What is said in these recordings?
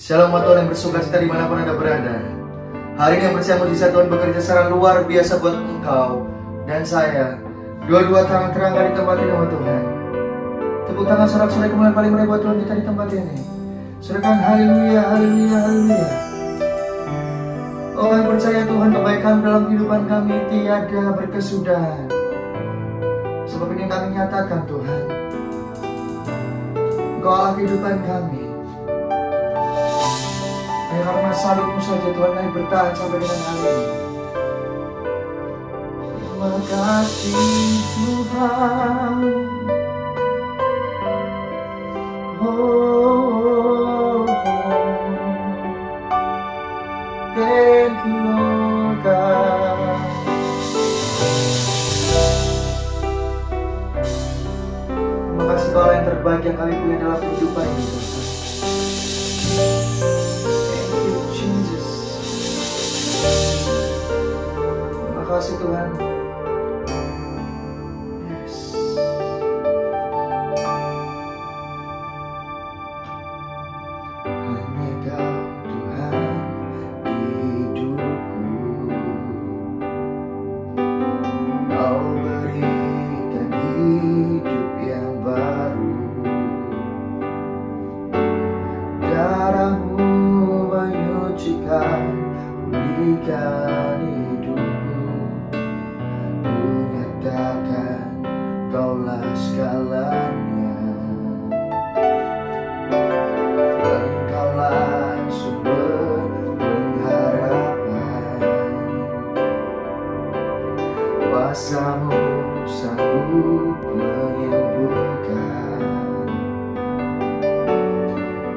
Shalom buat Tuhan yang bersuka-cita dimanapun Anda berada. Hari ini yang percaya mujizat Tuhan bekerja secara luar biasa buat engkau dan saya. Dua-dua tangan terangkat di tempat ini buat Tuhan. Tepuk tangan sorak-sorai kemuliaan paling meriah buat Tuhan kita di tempat ini. Sorakan haleluya, haleluya, haleluya. Oh yang percaya Tuhan, kebaikan dalam kehidupan kami tiada berkesudahan. Sebab ini kami nyatakan Tuhan, Engkau Allah kehidupan kami. Hanya karena salibmu saja Tuhan kami bertahan sampai dengan hari ini. Terima kasih Tuhan. Oh, thank you Lord God. Terima kasih Tuhan yang terbaik yang kami punya dalam kehidupan ini Tuhan. Terima kasih Tuhan. Yes. Hanya Kau Tuhan hidupku. Kau berikan hidup yang baru. Darah-Mu menyucikan, pulihkan hidupku. Ku nyatakan Kaulah segalanya. Engkaulah sumber pengharapan. Kuasa-Mu sanggup menyembuhkan.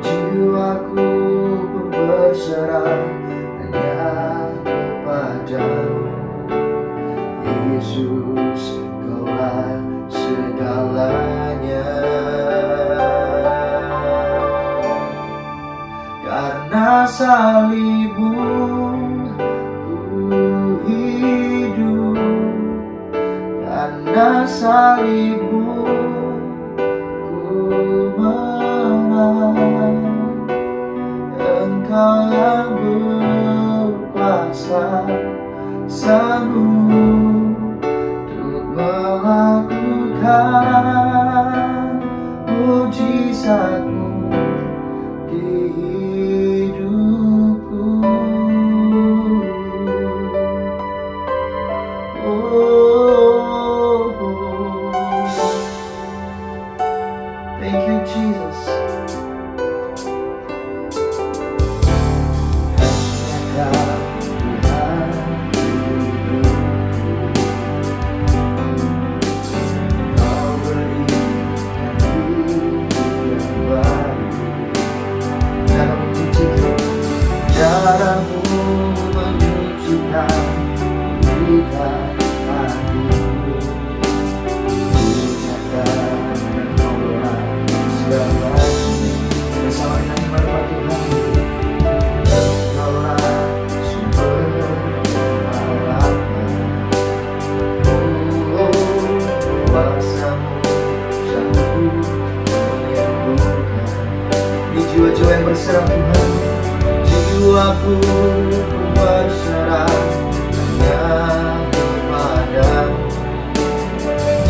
Jiwaku pun berserah hanya kepadamu. Yesus, Kaulah segalanya. Karena salib-Mu ku hidup. Karena salib-Mu ku menang. Engkau yang berkuasa, sanggup untuk melakukan mujizat-Mu di hidupku. Oh, thank you Jesus. Darah-Mu menyucikan, pulihkan hatiku. Ku nyatakan Kaulah segalanya. Bersama dengan iman Tuhan, Engkaulah sumber pengharapan. Oh, kuasa-Mu sanggup menyembuhkan. Di jiwa-jiwa yang berserah Tuhan, jiwaku berserah hanya kepadamu.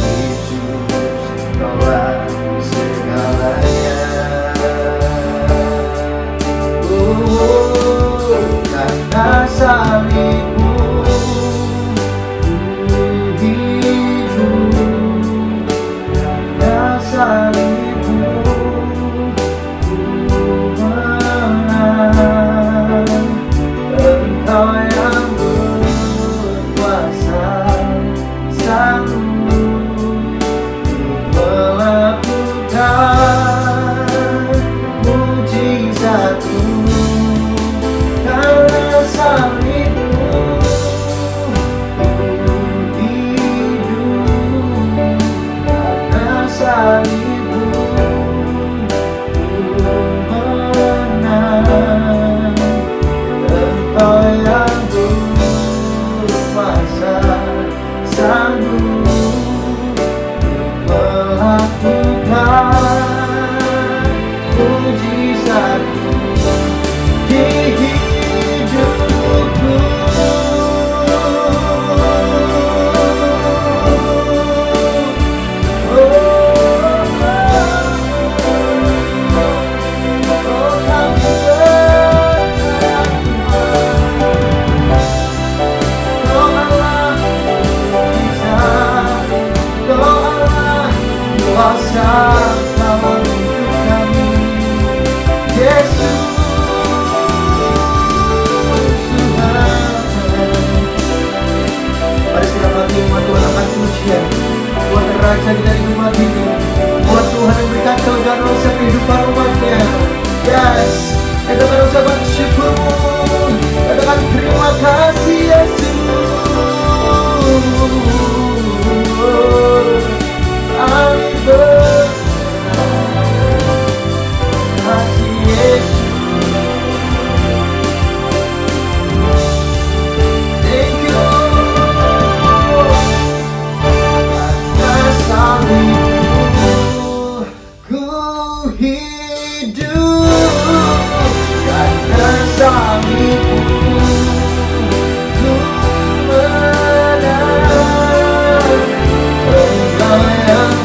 Yesus, Kaulah segalanya. Karena salib-Mu ku hidup. Karena salib-Mu ku menang. Engkau yang berkuasa, sanggup untuk melakukan mujizat-Mu. Karena salib-Mu ku hidup. Karena salib-Mu ku menang. Engkau yang berkuasa, sanggup untuk melakukan mujizat-Mu. kuasa Kau untuk kami, Yesus Tuhan. Mari kita bagi umat Tuhan akan pujian buat Raja dari umat ini, buat Tuhan yang berikan kelegaan roh kehidupan umatnya. Yes, katakan ucapan syukur, katakan terima kasih Yesus. Kami berkasih Yesus. Thank you. Atas salibmu ku hidup, atas salibmu ku menang. Engkau yang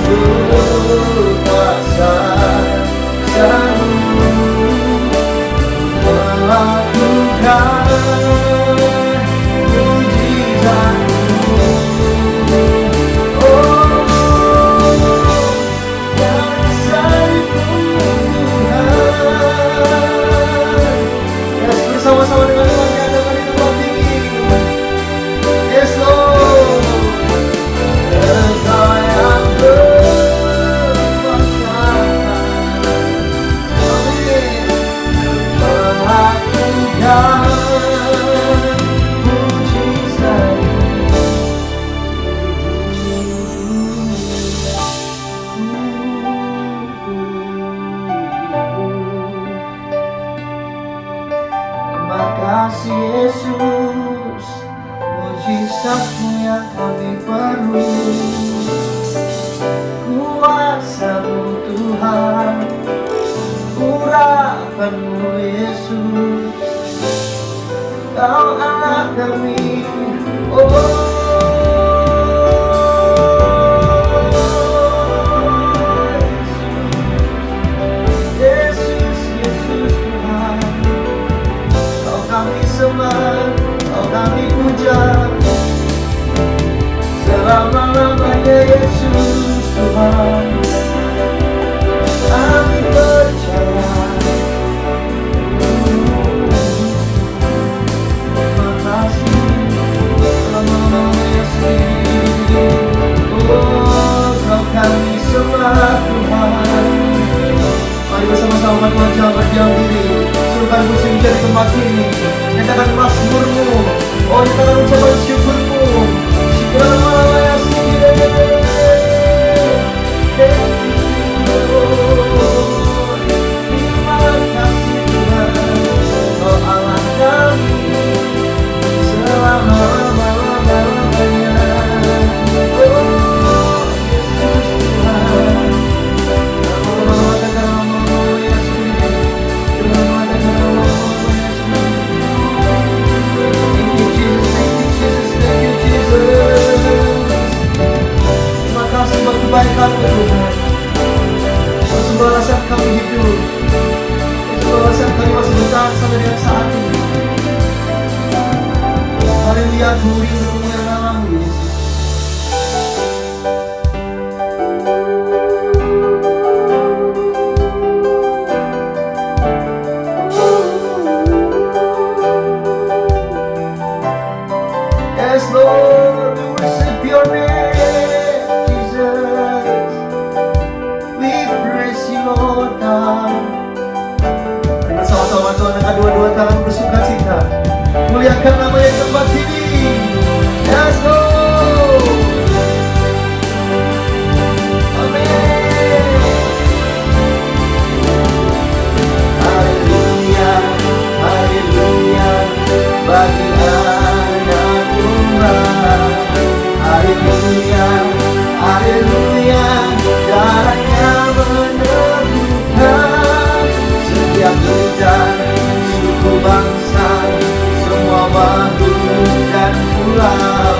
berkuasa sanggup melakukan mujizat-Mu. Oh, yang salibmu Tuhan. Yes, bersama-sama dengan umatnya dengan di tempat ini. Yes, Lord. Engkau yang berkuasa, amin, melakukan mujizat. Terima kasih Yesus, mujizat-Mu yang kami perlu, kuasa-Mu Tuhan, urapan-Mu Yesus, Kau Allah kami. Oh, Yesus, Yesus Tuhan, Kau kami sembah, Kau kami puja selama-lamanya Yesus Tuhan. Kami percaya. Terima kasih selama-lamanya Yesus. Oh, Kau kami sembah Tuhan. Mari bersama-sama umat Tuhan jangan berdiam diri. Suruhkan musim di tempat ini. Nyatakan mazmur-Mu. Oh, nyatakan ucapan syukur-Mu. Syukur-Mu terima kasih Tuhan, Kau Allah kami selama-lamanya. Oh, Yesus Tuhan. Terima kasih buat kebaikan-Mu Tuhan. Segala saat kami hidup, segala saat kami masih bertahan sampai dengan saat ini. Haleluya, ku rindu yang namamu Yesus. Yes Lord, we worship your name, Jesus. We praise you Lord God. Mari bersama-sama Tuhan dengan dua-dua tangan bersuka cita, muliakan nama-Nya di tempat ini. Yes Lord. Amin. Haleluya, haleluya, bagi anak Tuhan. Haleluya, haleluya, darahnya meneguhkan setiap lidah, suku bangsa, semua makhluk dan pulau.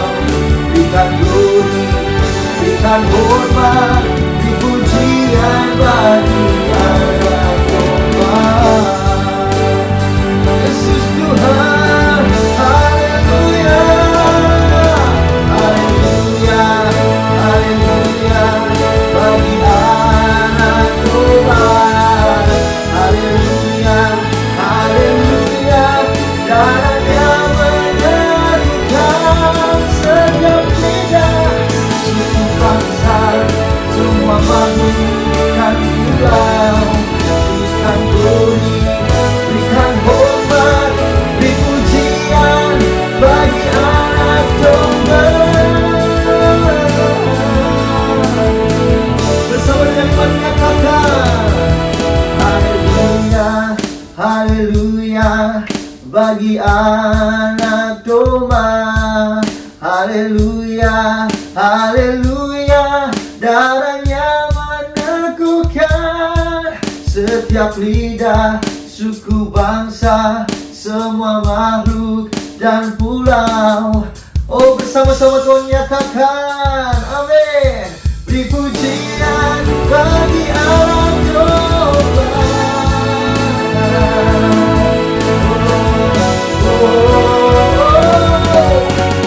Berikan glory, berikan hormat, dipujian bagi anak Tuhan. Yesus Tuhan, haleluya, haleluya, haleluya, bagi mahlukan pulau. Berikan glory, berikan hormat, beri pujian bagi anak domba. Bersama dengan iman katakan haleluya, haleluya bagi anak domba. Haleluya, haleluya, darahnya meneguhkan setiap lidah, suku, bangsa, semua makhluk dan pulau. Oh, bersama-sama Tuhan nyatakan, amin. Beri pujian bagi anak domba.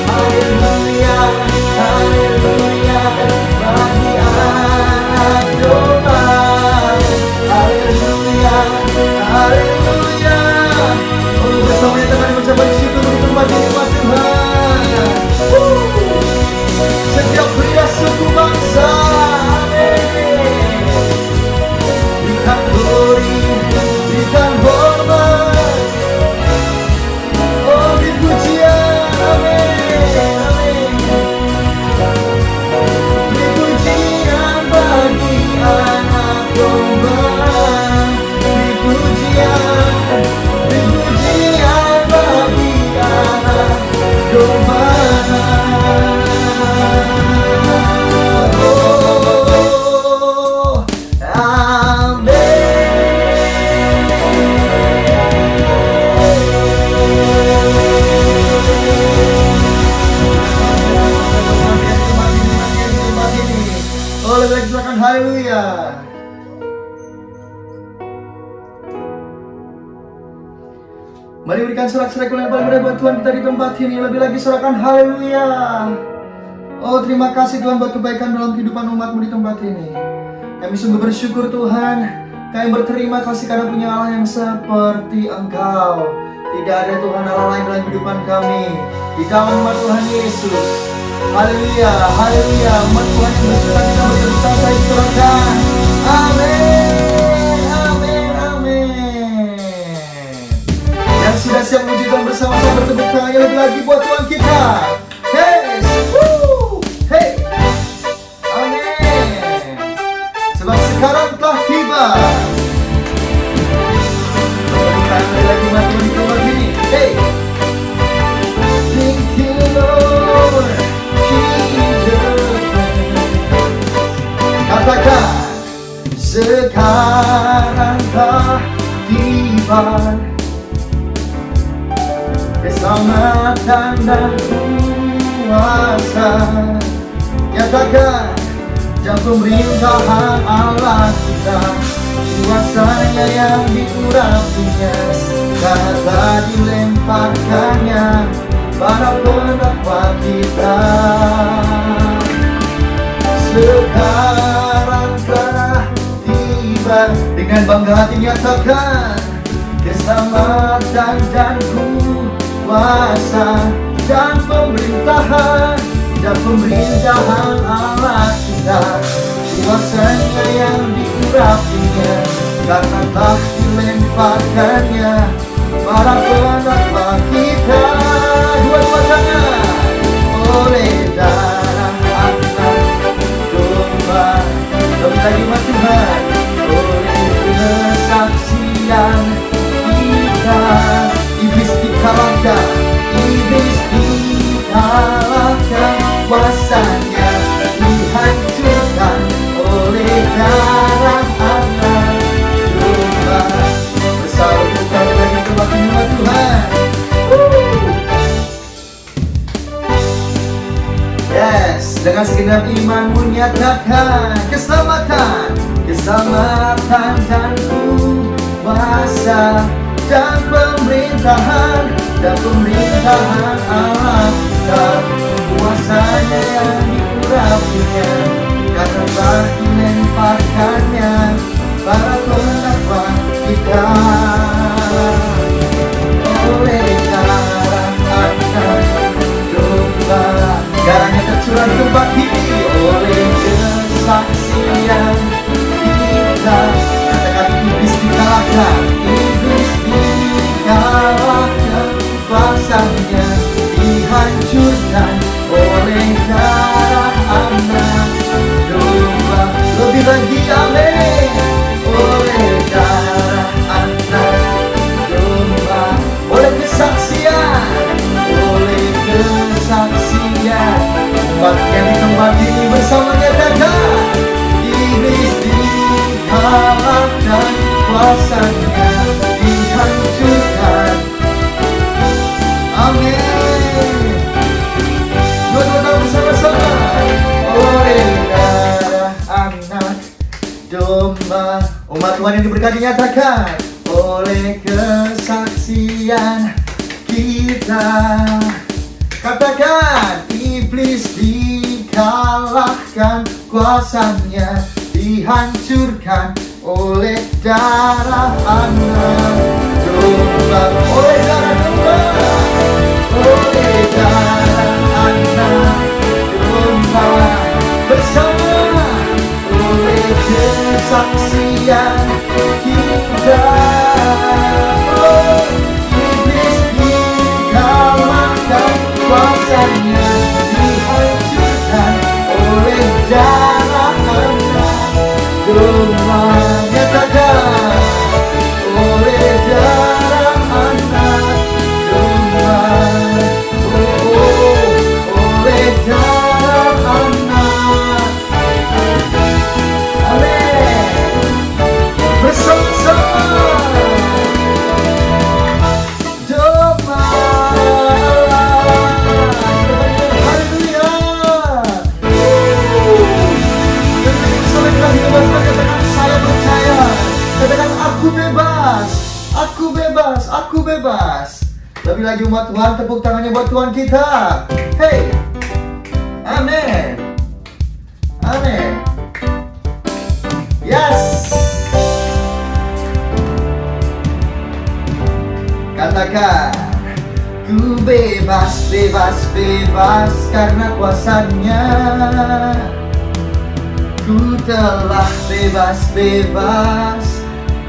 Haleluya, haleluya bagi anak domba. Haleluya, haleluya. Oh, bersama teman mengucapkan syukur di tempat ini, Tuhan. Setiap lidah, suku, bangsa, amin. Berikan glory, berikan hormat, oh dipujian, amin, amin. Dipujian bagi anak domba. Dipujian, dipujian bagi anak domba. Haleluya. Mari berikan sorak-sorai yang paling meriah buat Tuhan kita di tempat ini. Lebih lagi sorakan haleluya. Oh, terima kasih Tuhan buat kebaikan dalam kehidupan umat-Mu di tempat ini. Kami sungguh bersyukur Tuhan. Kami berterima kasih karena punya Allah yang seperti Engkau. Tidak ada Tuhan Allah lain dalam kehidupan kami di dalam nama Tuhan Yesus. Haleluya, haleluya. Umat Tuhan yang bersuka cita berduka saya diserahkan. Amin, amin, amin. Yang sudah siap memuji Tuhan bersama-sama bertepuk tangan lebih lagi buat Tuhan kita. Hey, hey, amin. Sebab sekarang telah tiba. Bertepuk tangan lagi buat Tuhan di tempat ini. Hey, thank you Lord. Katakan, sekarang telah tiba keselamatan dan kuasa. Nyatakan, jam pemerintahan Allah kita, kuasanya yang diurapinya, karena dilemparkannya para pendakwa kita. Sekarang telah tiba, dengan bangga hati nyatakan, keselamatan dan kuasa dan pemerintahan Allah kita, kuasanya yang diurapinya, karena telah dilemparkannya para pendakwa kita. Dua-dua tangan oleh darah anak domba. Lebih lagi mas Tuhan, oleh kesaksian kita, iblis dikalahkan, iblis dikalahkan, kuasanya dihancurkan oleh darah anak domba. Bersatu kami lagi kembali nama Tuhan. Yes, dengan segenap imanmu nyatakan keselamatan, keselamatan dan kuasa dan pemerintahan Allah kita, kuasanya yang diurapinya, karena telah dilemparkannya para pendakwa kita. Oleh darah anak domba, darahnya tercurah di tempat ini, oleh kesaksian kuasanya dihancurkan. Amin. Dua-dua bersama-sama. Oleh darah anak domba, umat Tuhan yang diberkati nyatakan, oleh kesaksian kita. Katakan, iblis dikalahkan, kuasanya dihancurkan oleh darah anak domba. Oleh darah domba, oleh darah anak domba, bersama oleh kesaksian kita. Oh, iblis dikalahkan, kuasanya dihancurkan oleh darah anak domba. Nyatakan, oleh darah anak domba. Oh, oleh darah anak. Amin. Bersama-sama domba. Haleluya. Bersama kita dibebaskan. Katakan, saya percaya. Katakan, aku bebas. Aku bebas. Aku bebas. Lebih lagi umat Tuhan, tepuk tangannya buat Tuhan kita. Hey. Amin. Amin. Yes. Katakan, ku bebas, bebas, bebas karena kuasanya. Ku telah bebas, bebas,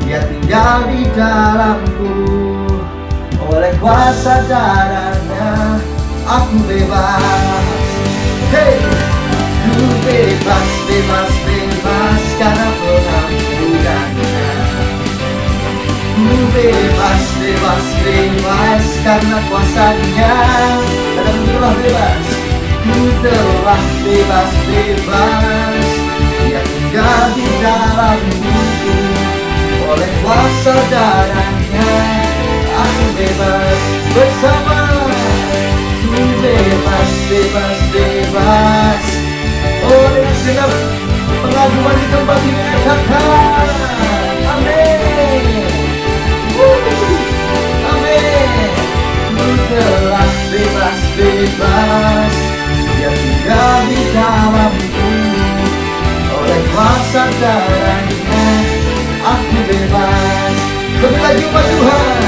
Dia tinggal di dalamku. Oleh kuasa darahnya, aku bebas. Hey, ku bebas, bebas, bebas karena pengampunannya. Ku bebas, bebas, bebas karena kuasanya. Kadang telah bebas. Ku telah bebas, bebas, Dia tinggal di dalamku. Oleh kuasa darahnya, aku bebas bersama. Ku bebas, bebas, bebas. Oleh segala pengaduan di tempat ini, katakan, amin. Amin. Ku telah bebas, bebas, Dia tinggal di dalamku. Oleh kuasa darahnya, aku bebas. Lebih lagi umat Tuhan,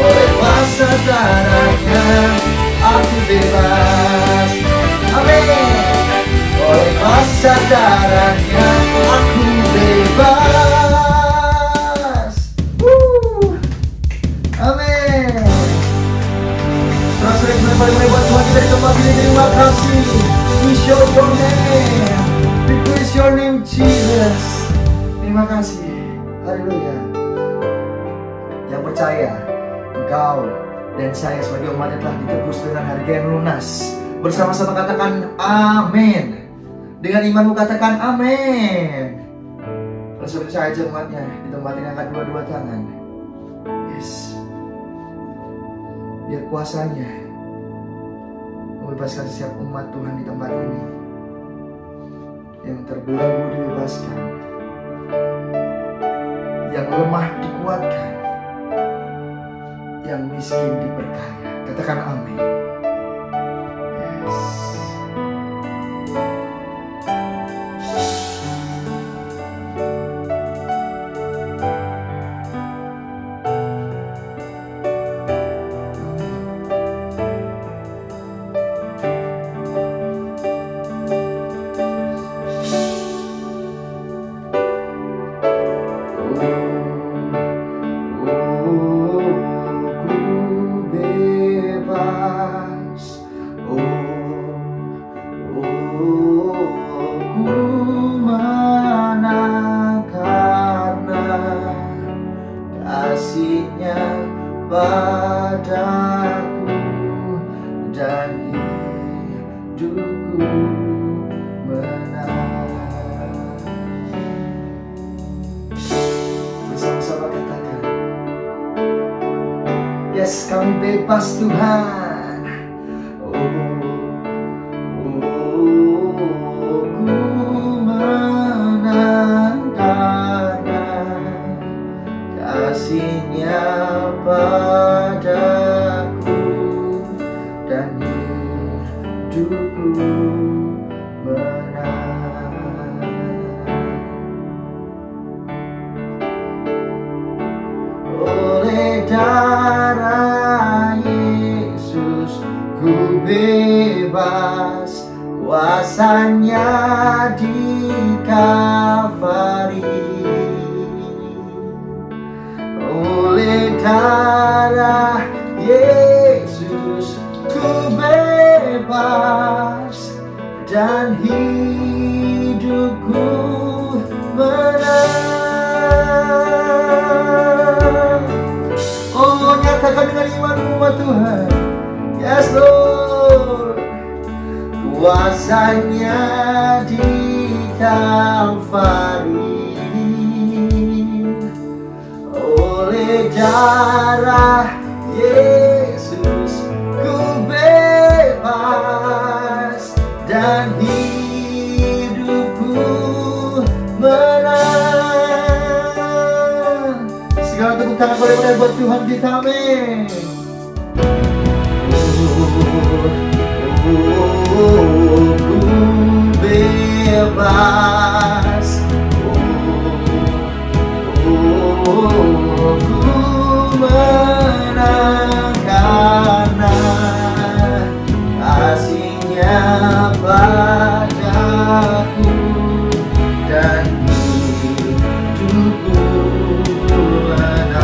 oleh kuasa darahnya, aku bebas. Amin. Oleh kuasa darahnya, aku bebas. Amin. Saudara yang paling buat Tuhan kita di tempat ini, terima kasih. We show your name. We praise your name, Jesus. Terima kasih. Haleluya. Yang percaya, engkau dan saya sebagai umat yang telah ditebus dengan harga yang lunas. Bersama-sama katakan amin. Dengan imanmu katakan amin. Kalau seperti saya aja umatnya, di tempat ini angkat dua-dua tangan. Yes. Biar kuasanya membebaskan setiap umat Tuhan di tempat ini. Yang terbelenggu dibebaskan, yang lemah dikuatkan, yang miskin diberkaya. Katakan amin. Yes. padaku dan hidupku menang. Bersama-sama Yes, kami bebas Tuhan. Ku menang karena kasih-Nya padaku dan hidupku menang. Oleh darah Yesus ku bebas, kuasa-Nya di Kalvari. Oleh darah Yesus ku bebas dan hidupku menang. Oh, nyatakan dengan imanmu Tuhan. Yes Lord. Kuasa-Nya di Kalvari. Oleh darah Yesus ku bebas dan hidupku menang. Segala tepuk tangan boleh buat Tuhan kita, amin. Ku bebas, ku menang karena kasih-Nya padaku dan hidupku menang.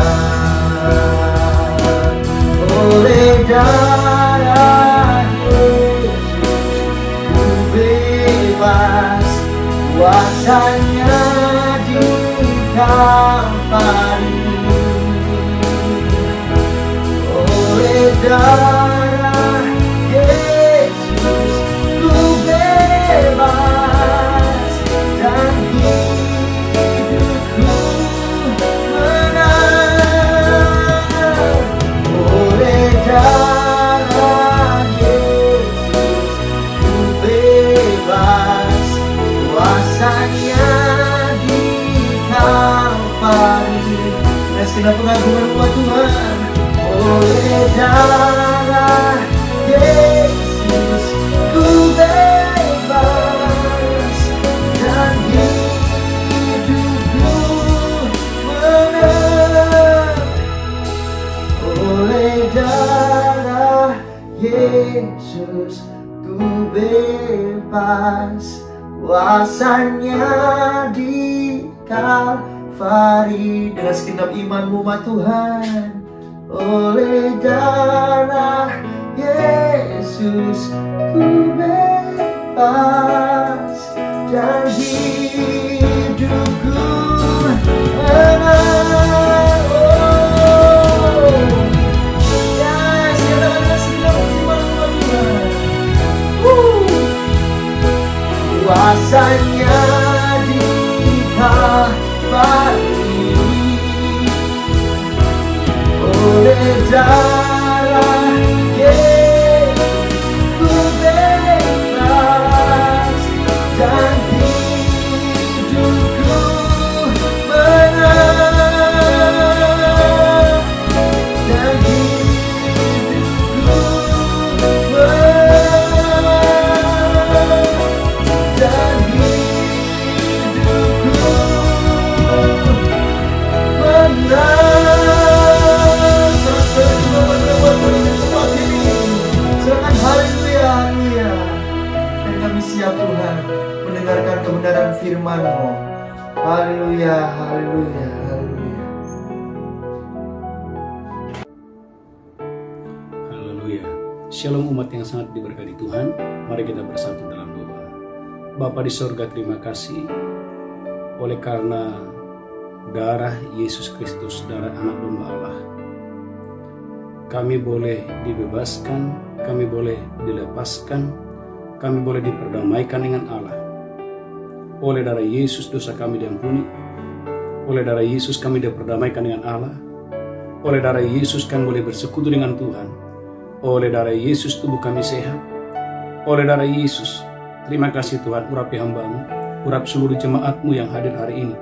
Oleh darah Yesus ku bebas, kuasa-Nya di Kalvari. Oleh darah Yesus ku bebas dan hidupku menang. Oleh darah Yesus ku bebas, kuasa-Nya di Kalvari. Dan segala pengagungan buat Tuhan. Oleh darah Yesus ku bebas dan hidupku menang. Oleh darah Yesus ku bebas, kuasa-Nya di Kalvari. Dengan segenap imanmu Tuhan. Oleh darah Yesus ku bebas dan hidupku menang. Oh, yes, dengan segenap imanmu Tuhan. Kuasa-Nya di Kalvari. Oleh darah Yesus ku bebas dan hidupku menang. Dan hidupku menang. Dan hidupku menang. Silakan, haleluya, haleluya. Dan kami siap Tuhan mendengarkan kebenaran firman-Mu. Haleluya, haleluya, haleluya. Haleluya. Shalom umat yang sangat diberkati Tuhan. Mari kita bersatu dalam doa. Bapa di sorga, terima kasih oleh karena darah Yesus Kristus, darah anak domba Allah. Kami boleh dibebaskan, kami boleh dilepaskan, kami boleh diperdamaikan dengan Allah. Oleh darah Yesus dosa kami diampuni, oleh darah Yesus kami diperdamaikan dengan Allah, Oleh darah Yesus kami boleh bersekutu dengan Tuhan. Oleh darah Yesus tubuh kami sehat. Oleh darah Yesus, terima kasih Tuhan, urapi hamba-Mu, urap seluruh jemaat-Mu yang hadir hari ini.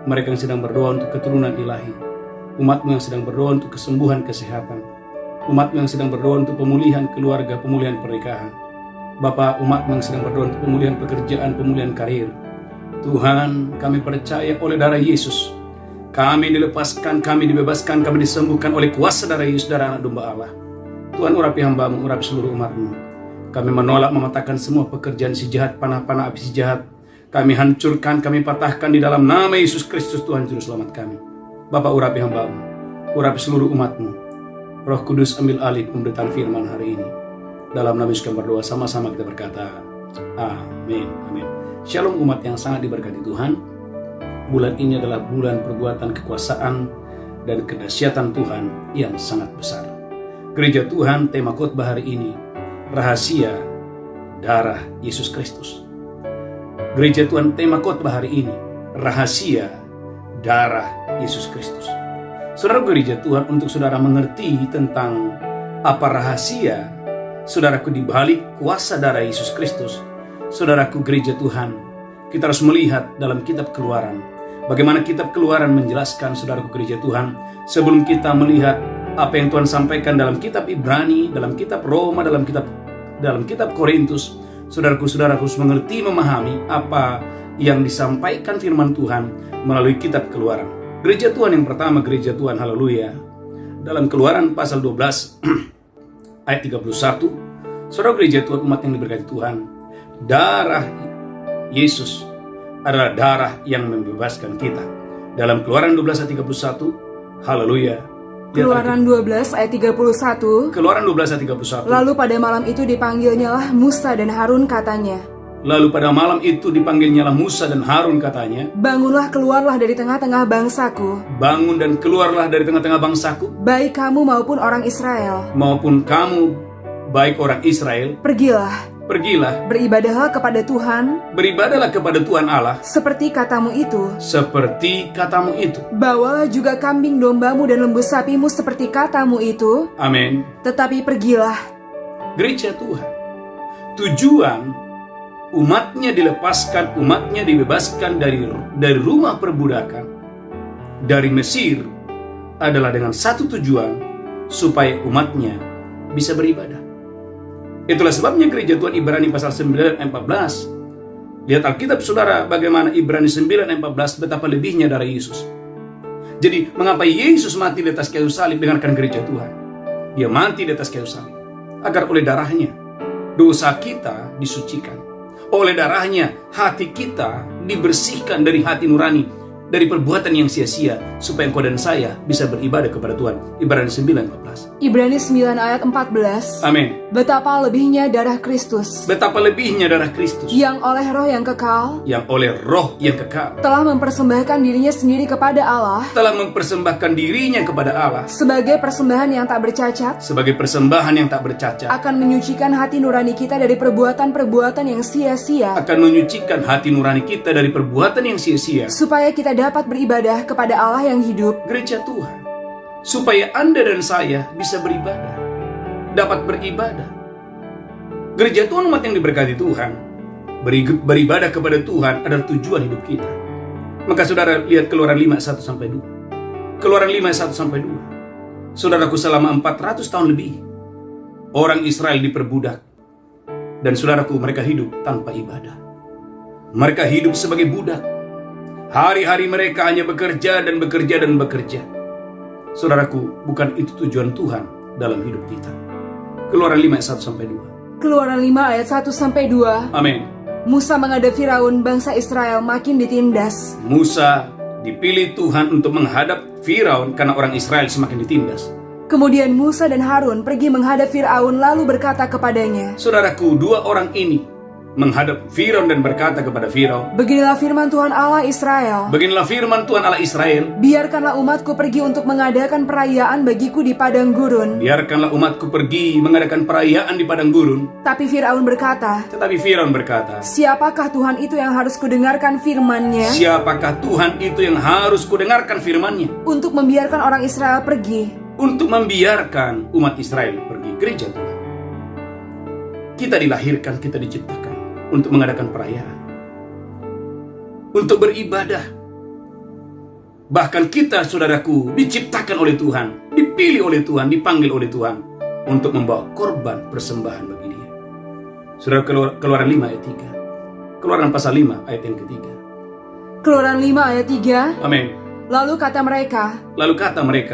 Mereka yang sedang berdoa untuk keturunan ilahi, umat-Mu yang sedang berdoa untuk kesembuhan kesehatan, umat-Mu yang sedang berdoa untuk pemulihan keluarga, pemulihan pernikahan. Bapa, umat-Mu yang sedang berdoa untuk pemulihan pekerjaan, pemulihan karir. Tuhan, kami percaya oleh darah Yesus, kami dilepaskan, kami dibebaskan, kami disembuhkan oleh kuasa darah Yesus, darah anak domba Allah. Tuhan, urapi hamba-Mu, urapi seluruh umat-Mu. Kami menolak mematahkan semua pekerjaan si jahat, panah-panah api si jahat. Kami hancurkan, kami patahkan di dalam nama Yesus Kristus, Tuhan Juru Selamat kami. Bapa, urapi hamba-Mu, urapi seluruh umat-Mu. Roh Kudus ambil alih pemberitaan firman hari ini. Dalam nama Yesus kami berdoa, sama-sama kita berkata, amin, amin. Shalom umat yang sangat diberkati Tuhan. Bulan ini adalah bulan perbuatan kekuasaan dan kedahsyatan Tuhan yang sangat besar. Gereja Tuhan, tema khotbah hari ini, rahasia darah Yesus Kristus. Gereja Tuhan, tema khotbah hari ini, rahasia darah Yesus Kristus. Saudara gereja Tuhan, untuk saudara mengerti tentang apa rahasia saudaraku di balik kuasa darah Yesus Kristus, saudaraku gereja Tuhan, kita harus melihat dalam kitab Keluaran. Bagaimana kitab Keluaran menjelaskan, saudaraku gereja Tuhan, sebelum kita melihat apa yang Tuhan sampaikan dalam kitab Ibrani, dalam kitab Roma, dalam kitab Korintus, saudaraku harus mengerti, memahami apa yang disampaikan firman Tuhan melalui kitab Keluaran. Gereja Tuhan yang pertama, gereja Tuhan, haleluya. Dalam Keluaran pasal 12 ayat 31, saudara gereja Tuhan, umat yang diberkati Tuhan, darah Yesus adalah darah yang membebaskan kita. Dalam Keluaran 12 ayat 31, haleluya. Keluaran 12 ayat 31. Keluaran 12 ayat 31. Lalu pada malam itu dipanggilnyalah Musa dan Harun, katanya. Lalu pada malam itu dipanggilnyalah Musa dan Harun, katanya. Bangunlah, keluarlah dari tengah-tengah bangsaku. Bangun dan keluarlah dari tengah-tengah bangsaku. Baik kamu maupun orang Israel. Maupun kamu, baik orang Israel. Pergilah, beribadahlah kepada Tuhan. Beribadahlah kepada Tuhan Allah. Seperti katamu itu. Bawalah juga kambing dombamu dan lembu sapimu seperti katamu itu. Amin. Tetapi pergilah. Gereja Tuhan, tujuan umatnya dilepaskan, umatnya dibebaskan dari rumah perbudakan, dari Mesir, adalah dengan satu tujuan, supaya umatnya bisa beribadah. Itulah sebabnya gereja Tuhan, Ibrani pasal 9 ayat 14. Lihat Alkitab saudara, bagaimana Ibrani 9 ayat 14, betapa lebihnya darah Yesus. Jadi mengapa Yesus mati di atas kayu salib? Dengarkan gereja Tuhan, Dia mati di atas kayu salib agar oleh darahnya dosa kita disucikan. Oleh darahnya hati kita dibersihkan dari hati nurani, dari perbuatan yang sia-sia, supaya engkau dan saya bisa beribadah kepada Tuhan. Ibrani 9:14. Ibrani 9 ayat 14. Amin. Betapa lebihnya darah Kristus. Betapa lebihnya darah Kristus. Yang oleh roh yang kekal. Yang oleh roh yang kekal. Telah mempersembahkan dirinya sendiri kepada Allah. Telah mempersembahkan dirinya kepada Allah. Sebagai persembahan yang tak bercacat. Sebagai persembahan yang tak bercacat. Akan menyucikan hati nurani kita dari perbuatan-perbuatan yang sia-sia. Akan menyucikan hati nurani kita dari perbuatan yang sia-sia. Supaya kita dapat beribadah kepada Allah yang hidup. Gereja Tuhan, supaya Anda dan saya bisa beribadah, dapat beribadah. Gereja Tuhan, umat yang diberkati Tuhan, beribadah kepada Tuhan adalah tujuan hidup kita. Maka saudara lihat Keluaran 5:1-2. Keluaran 5:1-2. Saudaraku, selama 400 tahun lebih orang Israel diperbudak, dan saudaraku, mereka hidup tanpa ibadah. Mereka hidup sebagai budak. Hari-hari mereka hanya bekerja dan bekerja dan bekerja. Saudaraku, bukan itu tujuan Tuhan dalam hidup kita. Keluaran 5:1-2. Keluaran 5 ayat 1-2. Amin. Musa menghadap Firaun, bangsa Israel makin ditindas. Musa dipilih Tuhan untuk menghadap Firaun karena orang Israel semakin ditindas. Kemudian Musa dan Harun pergi menghadap Firaun lalu berkata kepadanya. Saudaraku, dua orang ini menghadap Firaun dan berkata kepada Firaun, Beginilah firman Tuhan Allah Israel. beginilah firman Tuhan Allah Israel, Biarkanlah umatku pergi untuk mengadakan perayaan bagiku di padang gurun. biarkanlah umatku pergi mengadakan perayaan di padang gurun. Tapi Firaun berkata, Tetapi Firaun berkata, Siapakah Tuhan itu yang harus kudengarkan firman-Nya siapakah Tuhan itu yang harus kudengarkan firman-Nya untuk membiarkan orang Israel pergi? untuk membiarkan umat Israel pergi? Gereja Tuhan, kita dilahirkan, kita diciptakan untuk mengadakan perayaan, untuk beribadah. Bahkan kita, saudaraku, diciptakan oleh Tuhan, dipilih oleh Tuhan, dipanggil oleh Tuhan untuk membawa korban persembahan bagi Dia. Saudara, Keluaran 5 ayat 3. Keluaran pasal 5 ayat yang ketiga. Keluaran 5 ayat 3. Amin. Lalu kata mereka,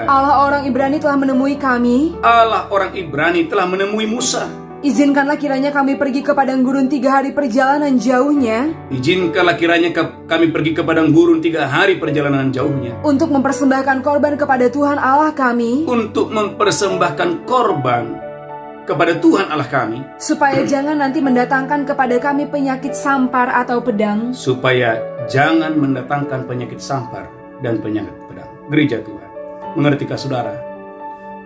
Allah orang Ibrani telah menemui kami. Allah orang Ibrani telah menemui Musa. Izinkanlah kiranya kami pergi ke padang gurun 3 hari perjalanan jauhnya Izinkanlah kiranya kami pergi ke padang gurun 3 hari perjalanan jauhnya untuk mempersembahkan korban kepada Tuhan Allah kami, untuk mempersembahkan korban kepada Tuhan Allah kami, supaya jangan nanti mendatangkan kepada kami penyakit sampar atau pedang. supaya jangan mendatangkan penyakit sampar dan penyakit pedang. Gereja Tuhan, mengertikah saudara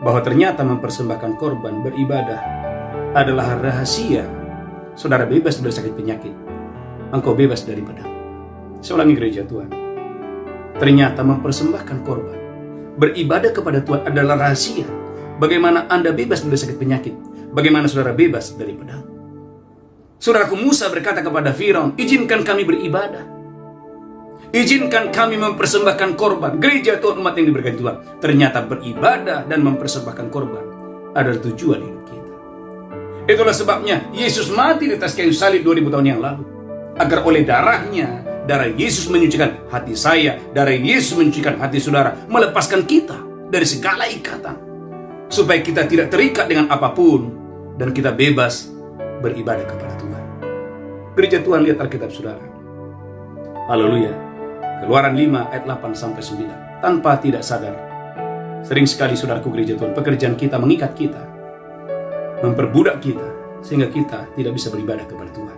bahwa ternyata mempersembahkan korban beribadah adalah rahasia saudara bebas dari sakit penyakit, engkau bebas dari pedang. Saya ulangi, gereja Tuhan, ternyata mempersembahkan korban beribadah kepada Tuhan adalah rahasia bagaimana Anda bebas dari sakit penyakit, bagaimana saudara bebas dari pedang. Saudaraku Musa berkata kepada Firaun, izinkan kami beribadah, izinkan kami mempersembahkan korban. Gereja Tuhan, umat yang diberkati Tuhan, ternyata beribadah dan mempersembahkan korban adalah tujuan hidup kita. Itulah sebabnya Yesus mati di atas kayu salib 2000 tahun yang lalu, agar oleh darahnya, darah Yesus menyucikan hati saya, darah Yesus menyucikan hati saudara, melepaskan kita dari segala ikatan, supaya kita tidak terikat dengan apapun dan kita bebas beribadah kepada Tuhan. Gereja Tuhan, lihat Alkitab saudara. Haleluya. Keluaran 5 ayat 8 sampai 9. Tanpa tidak sadar, sering sekali saudaraku gereja Tuhan, pekerjaan kita mengikat kita, memperbudak kita, sehingga kita tidak bisa beribadah kepada Tuhan.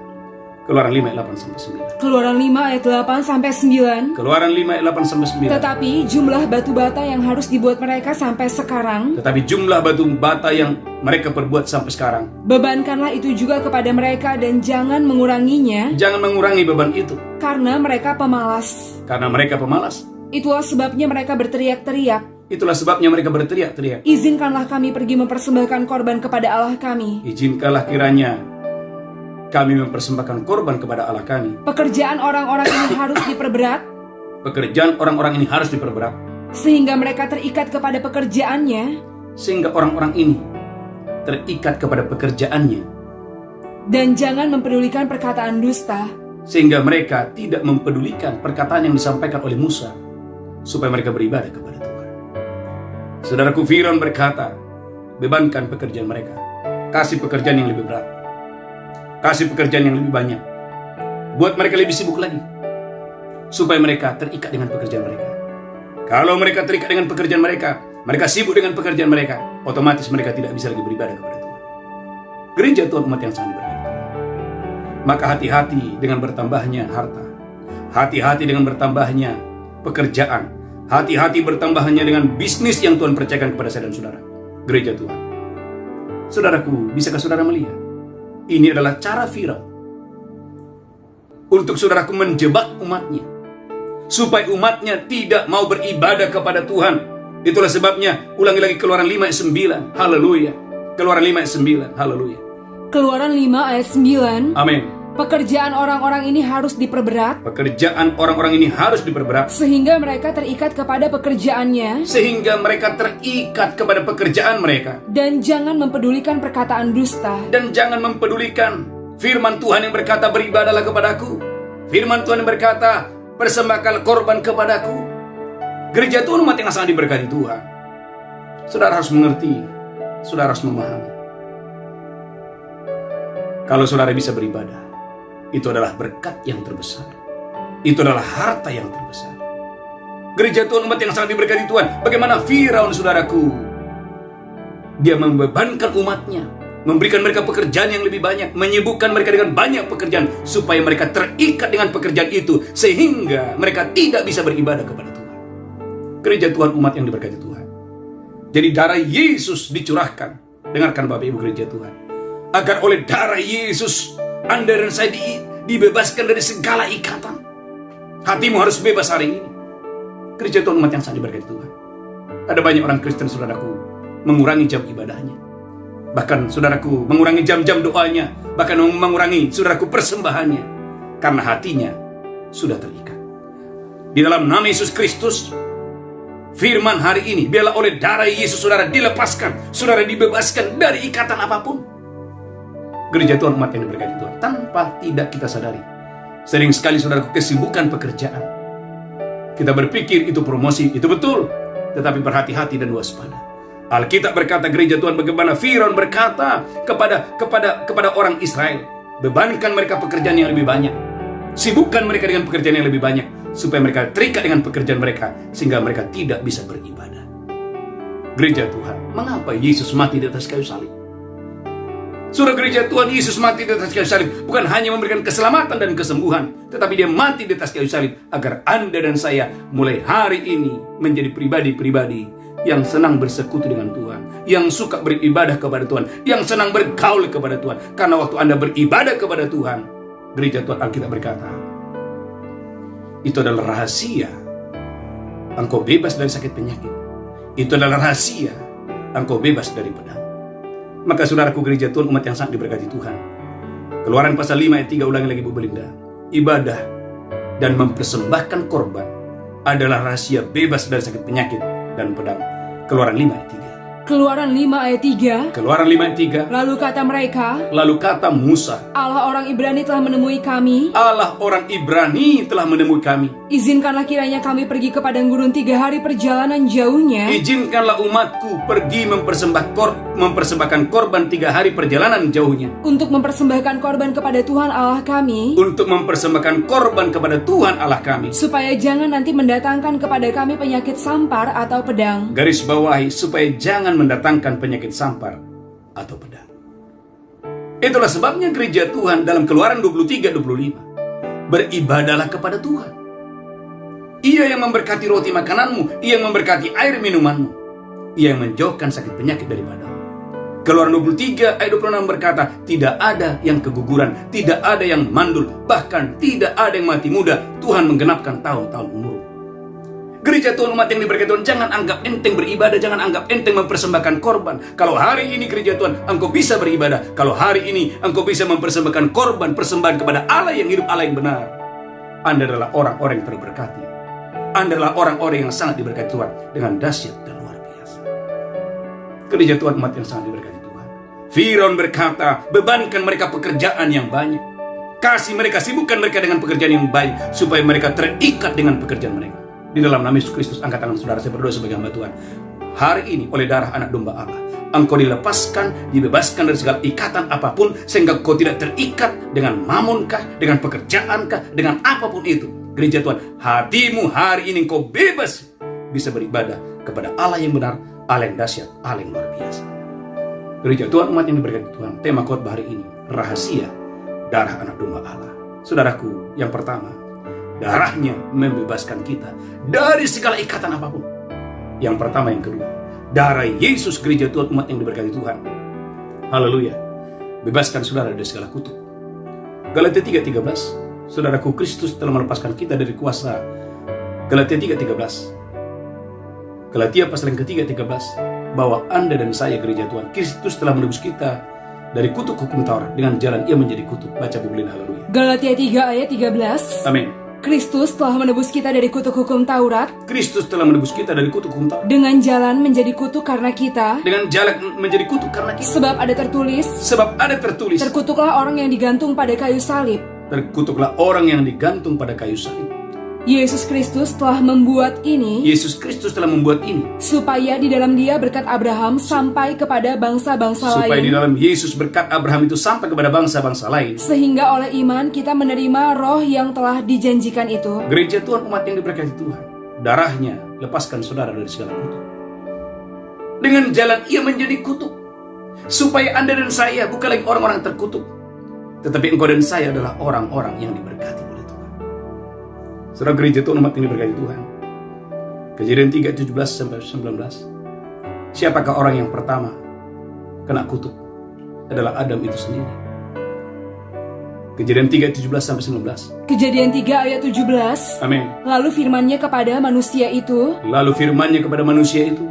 Keluaran 5 ayat 8 sampai 9. Keluaran 5 ayat 8 sampai 9. Keluaran 5 ayat 8 sampai 9. Tetapi jumlah batu bata yang harus dibuat mereka sampai sekarang, Tetapi jumlah batu bata yang mereka perbuat sampai sekarang, bebankanlah itu juga kepada mereka dan jangan menguranginya, jangan mengurangi beban itu, karena mereka pemalas. karena mereka pemalas. Itulah sebabnya mereka berteriak-teriak, Itulah sebabnya mereka berteriak-teriak, izinkanlah kami pergi mempersembahkan korban kepada Allah kami. izinkanlah kiranya kami mempersembahkan korban kepada Allah kami. Pekerjaan orang-orang ini harus diperberat, Pekerjaan orang-orang ini harus diperberat, sehingga mereka terikat kepada pekerjaannya, sehingga orang-orang ini terikat kepada pekerjaannya, dan jangan mempedulikan perkataan dusta. sehingga mereka tidak mempedulikan perkataan yang disampaikan oleh Musa, supaya mereka beribadah kepada Tuhan. Saudaraku, Firaun berkata, bebankan pekerjaan mereka, kasih pekerjaan yang lebih berat, kasih pekerjaan yang lebih banyak, buat mereka lebih sibuk lagi, supaya mereka terikat dengan pekerjaan mereka. Kalau mereka terikat dengan pekerjaan mereka, mereka sibuk dengan pekerjaan mereka, otomatis mereka tidak bisa lagi beribadah kepada Tuhan. Gereja Tuhan, umat yang sangat diberkati, maka hati-hati dengan bertambahnya harta, hati-hati dengan bertambahnya pekerjaan, hati-hati bertambahnya dengan bisnis yang Tuhan percayakan kepada saya dan saudara. Gereja Tuhan, saudaraku, bisakah saudara melihat? Ini adalah cara Firaun untuk saudaraku menjebak umatnya, supaya umatnya tidak mau beribadah kepada Tuhan. Itulah sebabnya, ulangi lagi Keluaran 5 ayat 9. Haleluya. Keluaran 5 ayat 9. Haleluya. Keluaran 5 ayat 9. Amin. Pekerjaan orang-orang ini harus diperberat, Pekerjaan orang-orang ini harus diperberat, sehingga mereka terikat kepada pekerjaannya, sehingga mereka terikat kepada pekerjaan mereka, dan jangan mempedulikan perkataan dusta. dan jangan mempedulikan firman Tuhan yang berkata, beribadahlah kepadaku. Firman Tuhan yang berkata, persembahkanlah korban kepadaku. Gereja Tuhan, umat yang sangat diberkati Tuhan, saudara harus mengerti, saudara harus memahami, kalau saudara bisa beribadah, itu adalah berkat yang terbesar, itu adalah harta yang terbesar. Gereja Tuhan, umat yang sangat diberkati Tuhan, bagaimana Firaun, saudaraku, dia membebankan umatnya memberikan mereka pekerjaan yang lebih banyak, menyibukkan mereka dengan banyak pekerjaan, supaya mereka terikat dengan pekerjaan itu, sehingga mereka tidak bisa beribadah kepada Tuhan. Gereja Tuhan, umat yang diberkati Tuhan. Jadi darah Yesus dicurahkan. Dengarkan Bapak Ibu gereja Tuhan, agar oleh darah Yesus Anda dan saya dibebaskan dari segala ikatan. Hatimu harus bebas hari ini. Gereja Tuhan, umat yang sangat diberkati Tuhan. Ada banyak orang Kristen, saudaraku, mengurangi jam ibadahnya. Bahkan saudaraku mengurangi jam-jam doanya. Bahkan mengurangi saudaraku persembahannya. Karena hatinya sudah terikat. Di dalam nama Yesus Kristus, firman hari ini, biarlah oleh darah Yesus saudara dilepaskan, saudara dibebaskan dari ikatan apapun. Gereja Tuhan, umat yang diberkati Tuhan, tanpa tidak kita sadari, sering sekali saudaraku kesibukan pekerjaan, kita berpikir itu promosi, itu betul, tetapi berhati-hati dan waspada. Alkitab berkata, gereja Tuhan, bagaimana Firaun berkata kepada orang Israel, bebankan mereka pekerjaan yang lebih banyak, sibukkan mereka dengan pekerjaan yang lebih banyak, supaya mereka terikat dengan pekerjaan mereka, sehingga mereka tidak bisa beribadah. Gereja Tuhan, mengapa Yesus mati di atas kayu salib? Saudara gereja Tuhan, Yesus mati di atas kayu salib bukan hanya memberikan keselamatan dan kesembuhan, tetapi dia mati di atas kayu salib agar Anda dan saya mulai hari ini menjadi pribadi-pribadi yang senang bersekutu dengan Tuhan, yang suka beribadah kepada Tuhan, yang senang bergaul kepada Tuhan. Karena waktu Anda beribadah kepada Tuhan, gereja Tuhan, Alkitab berkata, itu adalah rahasia engkau bebas dari sakit penyakit. Itu adalah rahasia engkau bebas dari pedang. Maka saudaraku gereja Tuhan, umat yang sangat diberkati Tuhan, Keluaran pasal 5 ayat 3, ulangi lagi Bu Belinda. Ibadah dan mempersembahkan korban adalah rahasia bebas dari sakit penyakit dan pedang. Keluaran 5 ayat 3. Keluaran 5 ayat 3. Keluaran 5 ayat 3. Lalu kata mereka, lalu kata Musa, Allah orang Ibrani telah menemui kami. Allah orang Ibrani telah menemui kami. Izinkanlah kiranya kami pergi ke padang gurun 3 hari perjalanan jauhnya. Izinkanlah umatku pergi mempersembahkan korban 3 hari perjalanan jauhnya. Untuk mempersembahkan korban kepada Tuhan Allah kami. Untuk mempersembahkan korban kepada Tuhan Allah kami. Supaya jangan nanti mendatangkan kepada kami penyakit sampar atau pedang. Garis bawahi, supaya jangan mendatangkan penyakit sampar atau pedang. Itulah sebabnya gereja Tuhan dalam Keluaran 23-25, beribadahlah kepada Tuhan. Ia yang memberkati roti makananmu, Ia yang memberkati air minumanmu, Ia yang menjauhkan sakit penyakit daripadamu. Keluaran 23 ayat 26 berkata, tidak ada yang keguguran, tidak ada yang mandul, bahkan tidak ada yang mati muda. Tuhan menggenapkan tahun-tahun umur. Gereja Tuhan, umat yang diberkati Tuhan, jangan anggap enteng beribadah, jangan anggap enteng mempersembahkan korban. Kalau hari ini gereja Tuhan, engkau bisa beribadah. Kalau hari ini engkau bisa mempersembahkan korban, persembahan kepada Allah yang hidup, Allah yang benar, Anda adalah orang-orang yang terberkati. Anda adalah orang-orang yang sangat diberkati Tuhan dengan dahsyat dan luar biasa. Gereja Tuhan, umat yang sangat diberkati Tuhan, Firaun berkata, bebankan mereka pekerjaan yang banyak, kasih mereka, sibukkan mereka dengan pekerjaan yang baik, supaya mereka terikat dengan pekerjaan mereka. Di dalam nama Yesus Kristus, angkat tangan saudara, saya berdoa sebagai hamba Tuhan. Hari ini oleh darah anak domba Allah, engkau dilepaskan, dibebaskan dari segala ikatan apapun, sehingga kau tidak terikat dengan mamonkah, dengan pekerjaankah, dengan apapun itu. Gereja Tuhan, hatimu hari ini engkau bebas bisa beribadah kepada Allah yang benar, Allah yang dahsyat, Allah yang luar biasa. Gereja Tuhan, umat yang diberkati Tuhan, tema khotbah hari ini, rahasia darah anak domba Allah. Saudaraku, yang pertama, darahnya membebaskan kita dari segala ikatan apapun. Yang pertama, yang kedua, darah Yesus, gereja Tuhan, umat yang diberkati Tuhan, haleluya, bebaskan saudara dari segala kutuk. Galatia 3:13, saudaraku, Kristus telah melepaskan kita dari kuasa. Galatia 3:13, Galatia pasal yang ketiga 13, bahwa Anda dan saya, gereja Tuhan, Kristus telah menebus kita dari kutuk hukum Taurat, dengan jalan Ia menjadi kutuk. Baca Biblia, haleluya. Galatia 3 ayat 13. Amin. Kristus telah menebus kita dari kutuk hukum Taurat. Kristus telah menebus kita dari kutuk hukum Taurat. Dengan jalan menjadi kutuk karena kita. Dengan jalan menjadi kutuk karena kita. Sebab ada tertulis. Sebab ada tertulis. Terkutuklah orang yang digantung pada kayu salib. Terkutuklah orang yang digantung pada kayu salib. Yesus Kristus telah membuat ini. Yesus Kristus telah membuat ini supaya di dalam Dia berkat Abraham sampai kepada bangsa-bangsa lain. Supaya di dalam Yesus berkat Abraham itu sampai kepada bangsa-bangsa lain. Sehingga oleh iman kita menerima roh yang telah dijanjikan itu. Gereja Tuhan, umat yang diberkati Tuhan, darahnya lepaskan saudara dari segala kutuk. Dengan jalan Ia menjadi kutuk. Supaya Anda dan saya bukan lagi orang-orang terkutuk, tetapi engkau dan saya adalah orang-orang yang diberkati oleh Tuhan. Saudara gereja Tuhan, umat yang diberkati Tuhan. Kejadian 3:17-19. Siapakah orang yang pertama kena kutuk? Adalah Adam itu sendiri. Kejadian 3:17-19. Kejadian 3 ayat 17. Amin. Lalu firman-Nya kepada manusia itu,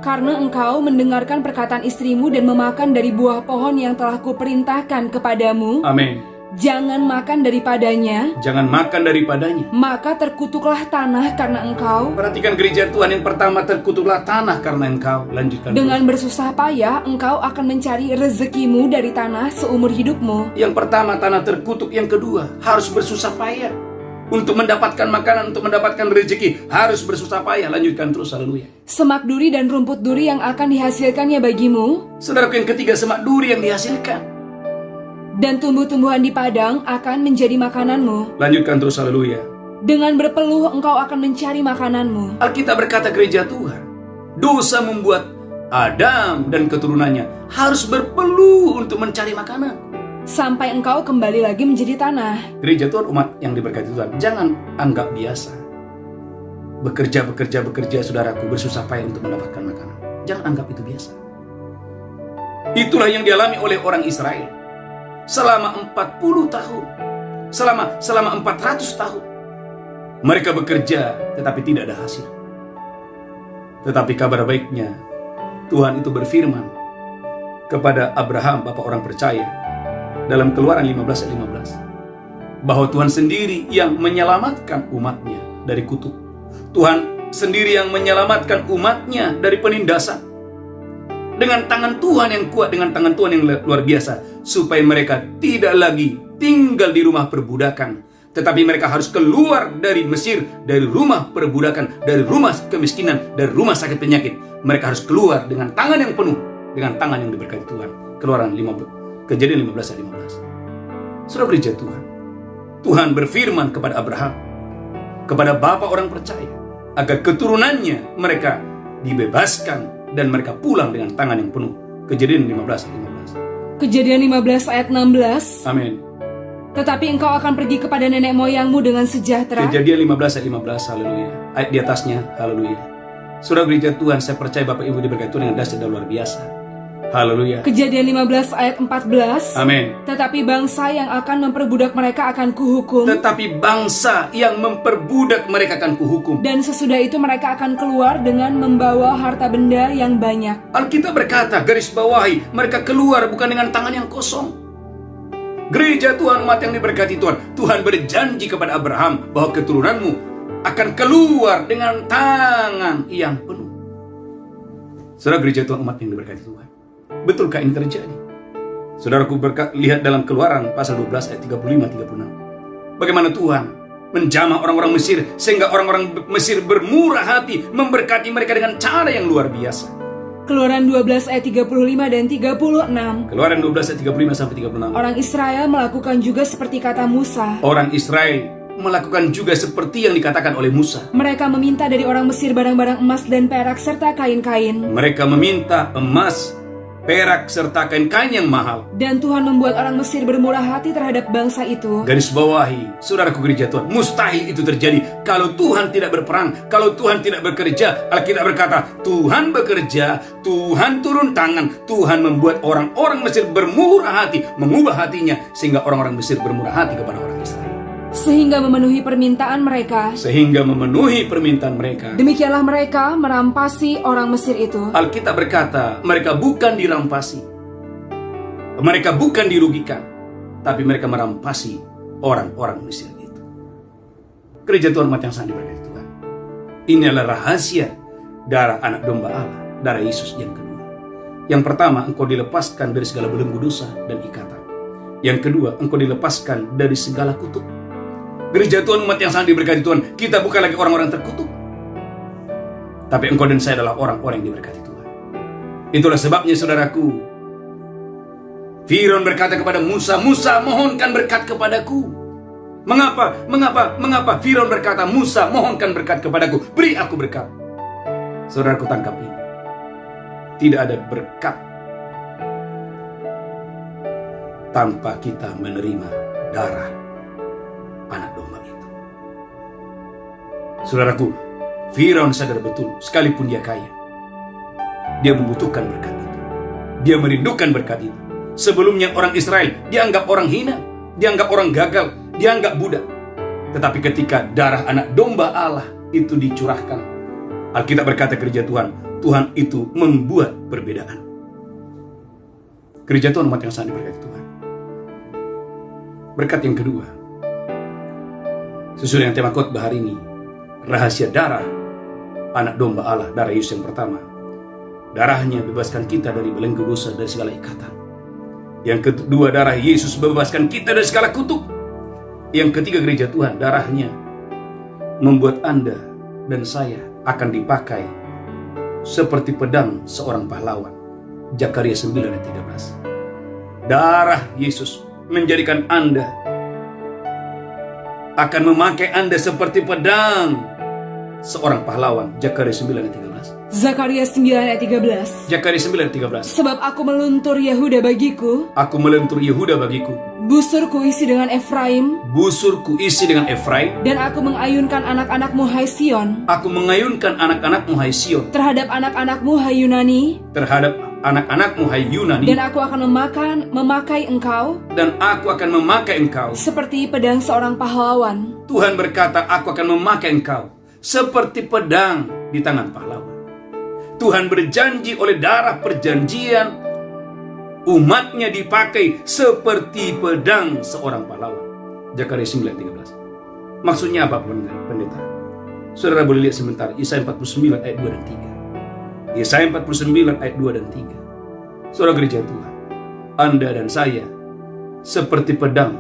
karena engkau mendengarkan perkataan istrimu dan memakan dari buah pohon yang telah kuperintahkan kepadamu, Amin. jangan makan daripadanya, maka terkutuklah tanah karena engkau. Perhatikan gereja Tuhan, yang pertama terkutuklah tanah karena engkau. Lanjutkan. Dengan bersusah payah engkau akan mencari rezekimu dari tanah seumur hidupmu. Yang pertama tanah terkutuk, yang kedua harus bersusah payah. Untuk mendapatkan makanan, untuk mendapatkan rezeki, harus bersusah payah. Lanjutkan terus, haleluya. Semak duri dan rumput duri yang akan dihasilkannya bagimu. Saudaraku, yang ketiga semak duri yang dihasilkan. Dan tumbuh-tumbuhan di padang akan menjadi makananmu. Lanjutkan terus, haleluya. Dengan berpeluh engkau akan mencari makananmu. Alkitab berkata gereja Tuhan, dosa membuat Adam dan keturunannya harus berpeluh untuk mencari makanan. Sampai engkau kembali lagi menjadi tanah. Gereja Tuhan, umat yang diberkati Tuhan, jangan anggap biasa bekerja saudaraku, bersusah payah untuk mendapatkan makanan. Jangan anggap itu biasa. Itulah yang dialami oleh orang Israel selama 40 tahun, selama 400 tahun. Mereka bekerja tetapi tidak ada hasil. Tetapi kabar baiknya, Tuhan itu berfirman kepada Abraham, bapak orang percaya, dalam Keluaran 15 ayat 15, bahwa Tuhan sendiri yang menyelamatkan umatnya dari kutuk. Tuhan sendiri yang menyelamatkan umatnya dari penindasan. Dengan tangan Tuhan yang kuat, dengan tangan Tuhan yang luar biasa, supaya mereka tidak lagi tinggal di rumah perbudakan, tetapi mereka harus keluar dari Mesir, dari rumah perbudakan, dari rumah kemiskinan, dari rumah sakit penyakit. Mereka harus keluar dengan tangan yang penuh, dengan tangan yang diberkati Tuhan. Kejadian 15 ayat 15. Saudara gereja Tuhan, Tuhan berfirman kepada Abraham, kepada bapak orang percaya, agar keturunannya mereka dibebaskan dan mereka pulang dengan tangan yang penuh. Kejadian 15 ayat 15. Kejadian 15 ayat 16. Amin. Tetapi engkau akan pergi kepada nenek moyangmu dengan sejahtera. Kejadian 15 ayat 15, haleluya. Ayat di atasnya, haleluya. Saudara gereja Tuhan, saya percaya Bapak Ibu diberkati Tuhan dengan dahsyat dan luar biasa. Haleluya. Kejadian 15 ayat 14. Amin. Tetapi bangsa yang akan memperbudak mereka akan kuhukum. Tetapi bangsa yang memperbudak mereka akan kuhukum. Dan sesudah itu mereka akan keluar dengan membawa harta benda yang banyak. Alkitab berkata, garis bawahi, mereka keluar bukan dengan tangan yang kosong. Gereja Tuhan, umat yang diberkati Tuhan, Tuhan berjanji kepada Abraham bahwa keturunanmu akan keluar dengan tangan yang penuh. Saudara gereja Tuhan, umat yang diberkati Tuhan, betulkah ini terjadi? Saudaraku, lihat dalam Keluaran pasal 12 ayat 35-36. Bagaimana Tuhan menjamah orang-orang Mesir sehingga orang-orang Mesir bermurah hati, memberkati mereka dengan cara yang luar biasa. Keluaran 12 ayat 35 dan 36. Keluaran 12 ayat 35 sampai 36. Orang Israel melakukan juga seperti kata Musa. Orang Israel melakukan juga seperti yang dikatakan oleh Musa. Mereka meminta dari orang Mesir barang-barang emas dan perak serta kain-kain. Mereka meminta emas, perak serta kain-kain yang mahal. Dan Tuhan membuat orang Mesir bermurah hati terhadap bangsa itu. Garis bawahi, saudaraku gereja Tuhan, mustahil itu terjadi kalau Tuhan tidak berperang, kalau Tuhan tidak bekerja. Alkitab berkata, Tuhan bekerja, Tuhan turun tangan, Tuhan membuat orang-orang Mesir bermurah hati, mengubah hatinya sehingga orang-orang Mesir bermurah hati kepada orang Israel. Sehingga memenuhi permintaan mereka. Demikianlah mereka merampasi orang Mesir itu. Alkitab berkata, mereka bukan dirampasi, mereka bukan dirugikan, tapi mereka merampasi orang-orang Mesir itu. Gereja Tuhan, umat yang sangat diberkati Tuhan, ini adalah rahasia darah anak domba Allah, darah Yesus yang kedua. Yang pertama, engkau dilepaskan dari segala belenggu dosa dan ikatan. Yang kedua, engkau dilepaskan dari segala kutuk. Gereja Tuhan, umat yang sangat diberkati Tuhan, kita bukan lagi orang-orang terkutuk, tapi engkau dan saya adalah orang-orang yang diberkati Tuhan. Itulah sebabnya saudaraku, Firaun berkata kepada Musa, Musa, mohonkan berkat kepadaku. Mengapa Firaun berkata, Musa, mohonkan berkat kepadaku, beri aku berkat. Saudaraku, tangkap ini. Tidak ada berkat tanpa kita menerima darah anak domba itu. Saudaraku, Firaun sadar betul, sekalipun dia kaya, dia membutuhkan berkat itu. Dia merindukan berkat itu. Sebelumnya orang Israel dianggap orang hina, dianggap orang gagal, dianggap budak. Tetapi ketika darah anak domba Allah itu dicurahkan, Alkitab berkata gereja Tuhan, Tuhan itu membuat perbedaan. Gereja Tuhan umat yang sangat diberkati Tuhan. Berkat yang kedua, sesuai dengan tema khotbah hari ini, rahasia darah anak domba Allah, darah Yesus yang pertama. Darahnya bebaskan kita dari belenggu dosa, dari segala ikatan. Yang kedua, darah Yesus bebaskan kita dari segala kutuk. Yang ketiga, gereja Tuhan, darahnya membuat Anda dan saya akan dipakai seperti pedang seorang pahlawan. Zakaria 9 ayat 13. Darah Yesus menjadikan Anda, akan memakai Anda seperti pedang seorang pahlawan. Zakaria 9 ayat 13. Zakaria 9 ayat 13. Zakaria 9 ayat 13. Sebab aku meluntur Yehuda bagiku, Aku melentur Yehuda bagiku, busur kuisi dengan Efraim, busur kuisi dengan Efraim, dan aku mengayunkan anak-anakmu hai Sion, aku mengayunkan anak-anakmu hai Sion, terhadap anak-anakmu hai Yunani, terhadap anak-anakmu hai Yunani, dan aku akan memakai engkau dan aku akan memakai engkau. seperti pedang seorang pahlawan. Tuhan berkata, aku akan memakai engkau seperti pedang di tangan pahlawan. Tuhan berjanji oleh darah perjanjian, umatnya dipakai seperti pedang seorang pahlawan. Zakaria 9 ayat 13. Maksudnya apa, pendeta? Saudara boleh lihat sebentar Yesaya 49 ayat 2 dan 3. Yesaya 49 ayat 2 dan 3. Saudara gereja Tuhan, Anda dan saya seperti pedang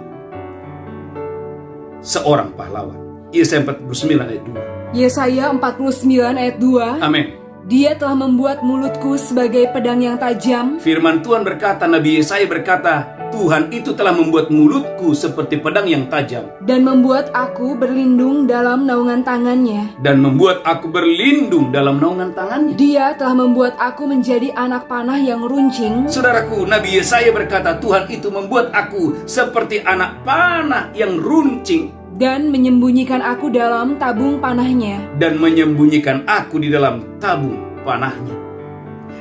seorang pahlawan. Yesaya 49 ayat 2. Yesaya 49 ayat 2. Amin. Dia telah membuat mulutku sebagai pedang yang tajam, Firman Tuhan berkata, Nabi Yesaya berkata, Tuhan itu telah membuat mulutku seperti pedang yang tajam, dan membuat aku berlindung dalam naungan tangannya. dan membuat aku berlindung dalam naungan tangannya. Dia telah membuat aku menjadi anak panah yang runcing, Saudaraku, Nabi Yesaya berkata, Tuhan itu membuat aku seperti anak panah yang runcing, dan menyembunyikan aku dalam tabung panahnya. dan menyembunyikan aku di dalam tabung panahnya.